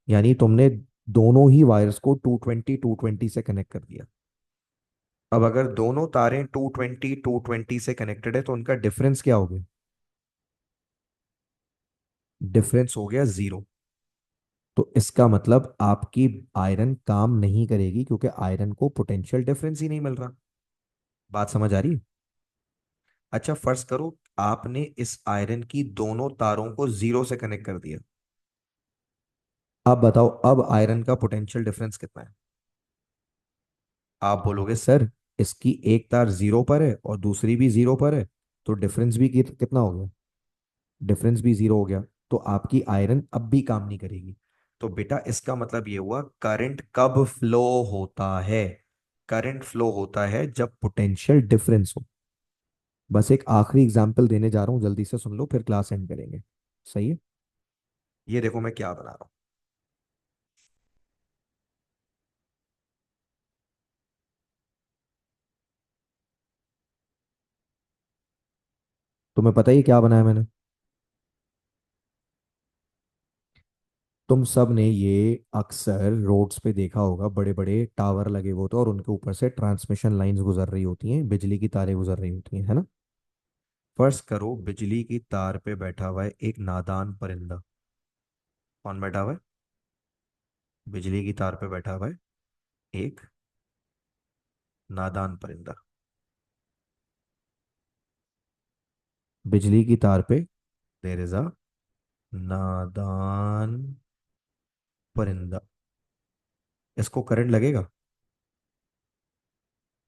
यानी तुमने दोनों ही वायर्स को 220 से कनेक्ट कर दिया। अब अगर दोनों तारें 220 से कनेक्टेड है तो उनका डिफरेंस क्या हो गया? डिफरेंस हो गया जीरो। तो इसका मतलब आपकी आयरन काम नहीं करेगी, क्योंकि आयरन को पोटेंशियल डिफरेंस ही नहीं मिल रहा। बात समझ आ रही है? अच्छा फर्ज करो आपने इस आयरन की दोनों तारों को जीरो से कनेक्ट कर दिया। अब बताओ, अब आयरन का पोटेंशियल डिफरेंस कितना है? आप बोलोगे सर इसकी एक तार जीरो पर है और दूसरी भी जीरो पर है, तो डिफरेंस भी कितना हो गया? डिफरेंस भी जीरो हो गया। तो आपकी आयरन अब भी काम नहीं करेगी। तो बेटा इसका मतलब ये हुआ करंट कब फ्लो होता है? करंट फ्लो होता है जब पोटेंशियल डिफरेंस हो। बस एक आखिरी एग्जांपल देने जा रहा हूं, जल्दी से सुन लो फिर क्लास एंड करेंगे। सही है? ये देखो मैं क्या बना रहा हूं। तुम्हें पता ही है क्या बनाया मैंने? तुम सब ने ये अक्सर रोड्स पे देखा होगा, बड़े बड़े टावर लगे हुए होते हैं और उनके ऊपर से ट्रांसमिशन लाइंस गुजर रही होती हैं, बिजली की तारें गुजर रही होती हैं, है ना? फर्ज करो बिजली की तार पे बैठा हुआ है एक नादान परिंदा। कौन बैठा हुआ है? बिजली की तार पे बैठा हुआ है एक नादान परिंदा। बिजली की तार पे देयर इज अ नादान परिंदा। इसको करंट लगेगा?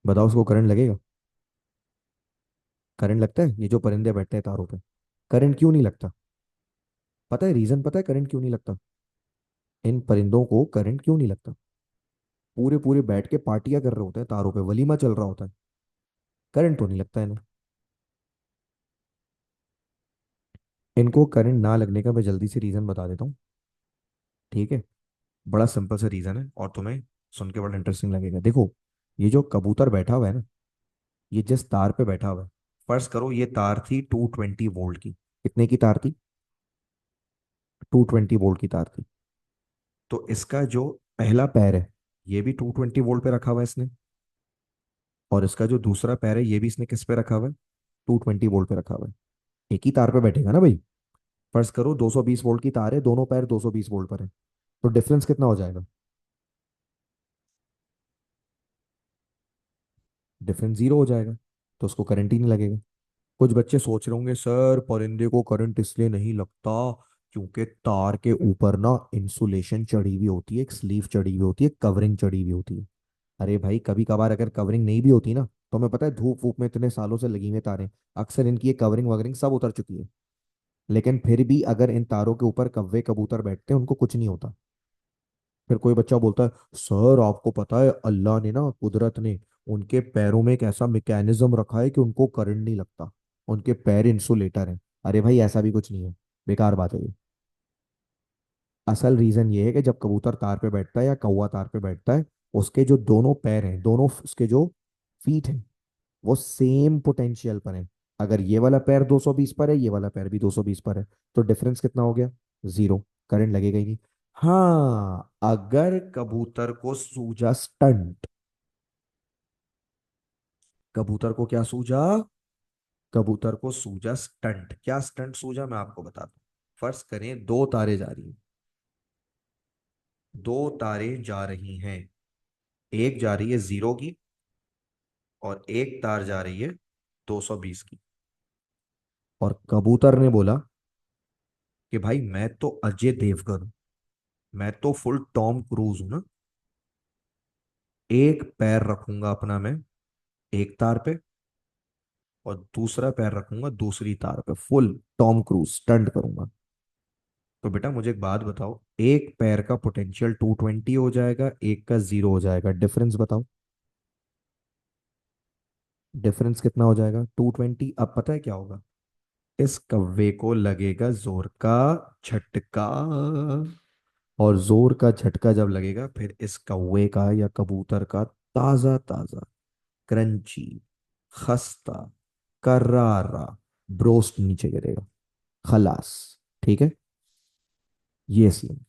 बताओ, उसको करंट लगेगा? करंट लगता है? ये जो परिंदे बैठते हैं तारों पे, करंट क्यों नहीं लगता? पता है रीजन? पता है करंट क्यों नहीं लगता? इन परिंदों को करंट क्यों नहीं लगता? पूरे पूरे बैठ के पार्टियां कर रहे होते हैं तारों पे, वलीमा चल रहा होता है, करंट तो नहीं लगता इन्हें। इनको करंट ना लगने का मैं जल्दी से रीजन बता देता हूँ। ठीक है? बड़ा सिंपल सा रीजन है और तुम्हें सुन के बड़ा इंटरेस्टिंग लगेगा। देखो, ये जो कबूतर बैठा हुआ है ना, ये जिस तार पे बैठा हुआ है, फर्ज करो ये तार थी 220 वोल्ट की। कितने की तार थी? 220 वोल्ट की तार थी। तो इसका जो पहला पैर है ये भी 220 वोल्ट पे रखा हुआ है इसने, और इसका जो दूसरा पैर है ये भी इसने किस पे रखा हुआ है, 220 वोल्ट पे रखा हुआ है। एक ही तार पे बैठेगा ना भाई। फर्ज करो 220 वोल्ट की तार है, दोनों पैर 220 वोल्ट पर है, तो डिफरेंस कितना हो जाएगा? डिफरेंस जीरो हो जाएगा, तो उसको करंट ही नहीं लगेगा। कुछ बच्चे सोच रहे होंगे सर परिंदे को करंट इसलिए नहीं लगता क्योंकि तार के ऊपर ना इंसुलेशन चढ़ी हुई होती है, एक स्लीव चढ़ी हुई होती है, कवरिंग चढ़ी हुई होती है। अरे भाई कभी कभार अगर कवरिंग नहीं भी होती ना, तो हमें पता है धूप वूप में इतने सालों से लगी हुई तारें, अक्सर इनकी ये कवरिंग वगरिंग सब उतर चुकी है। लेकिन फिर भी अगर इन तारों के ऊपर कव्वे कबूतर बैठते हैं उनको कुछ नहीं होता। फिर कोई बच्चा बोलता है सर आपको पता है अल्लाह ने ना, कुदरत ने उनके पैरों में एक ऐसा मैकेनिज्म रखा है कि उनको करंट नहीं लगता, उनके पैर इंसुलेटर हैं। अरे भाई ऐसा भी कुछ नहीं है, बेकार बात है ये। असल रीजन ये है कि जब कबूतर तार पे बैठता है या कौवा तार पे बैठता है, उसके जो दोनों पैर हैं, दोनों उसके जो फीट हैं, वो सेम पोटेंशियल पर है। अगर ये वाला पैर 220 पर है, ये वाला पैर भी 220 पर है, तो डिफरेंस कितना हो गया? जीरो। करंट लगेगा ही नहीं। हाँ अगर कबूतर को सूझा स्टंट, कबूतर को क्या सूझा? कबूतर को सूझा स्टंट। क्या स्टंट सूझा मैं आपको बताता हूँ। फर्ज करें दो तारे जा रही हैं, दो तारे जा रही हैं, एक जा रही है जीरो की और एक तार जा रही है 220 की। और कबूतर ने बोला कि भाई मैं तो अजय देवगन हूं, मैं तो फुल टॉम क्रूज हूं ना, एक पैर रखूंगा अपना मैं एक तार पे और दूसरा पैर रखूंगा दूसरी तार पे, फुल टॉम क्रूज स्टंट करूंगा। तो बेटा मुझे एक बात बताओ, एक पैर का पोटेंशियल 220 हो जाएगा, एक का जीरो हो जाएगा, डिफरेंस बताओ। डिफरेंस कितना हो जाएगा? 220। अब पता है क्या होगा, इस कव्वे को लगेगा जोर का झटका, और जोर का झटका जब लगेगा फिर इस कौवे का या कबूतर का ताजा ताजा क्रंची खस्ता करारा ब्रोस्ट नीचे गिरेगा, खलास। ठीक है, ये सीन।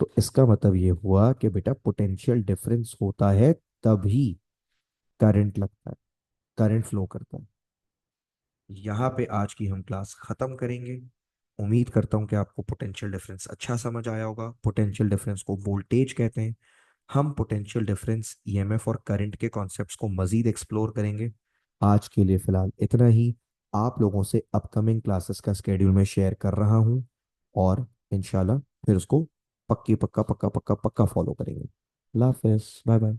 तो इसका मतलब ये हुआ कि बेटा पोटेंशियल डिफरेंस होता है तभी करंट लगता है, करंट फ्लो करता है। यहाँ पे आज की हम क्लास खत्म करेंगे। उम्मीद करता हूँ कि आपको पोटेंशियल डिफरेंस अच्छा समझ आया होगा। पोटेंशियल डिफरेंस को वोल्टेज कहते हैं। हम पोटेंशियल डिफरेंस ईएमएफ और करंट के कॉन्सेप्ट्स को मजीद एक्सप्लोर करेंगे। आज के लिए फिलहाल इतना ही। आप लोगों से अपकमिंग क्लासेस का स्केड्यूल मैं शेयर कर रहा हूँ, और इंशाल्लाह फिर उसको पक्की पक्का पक्का पक्का पक्का फॉलो करेंगे। अल्लाह हाफिज़, बाय बाय।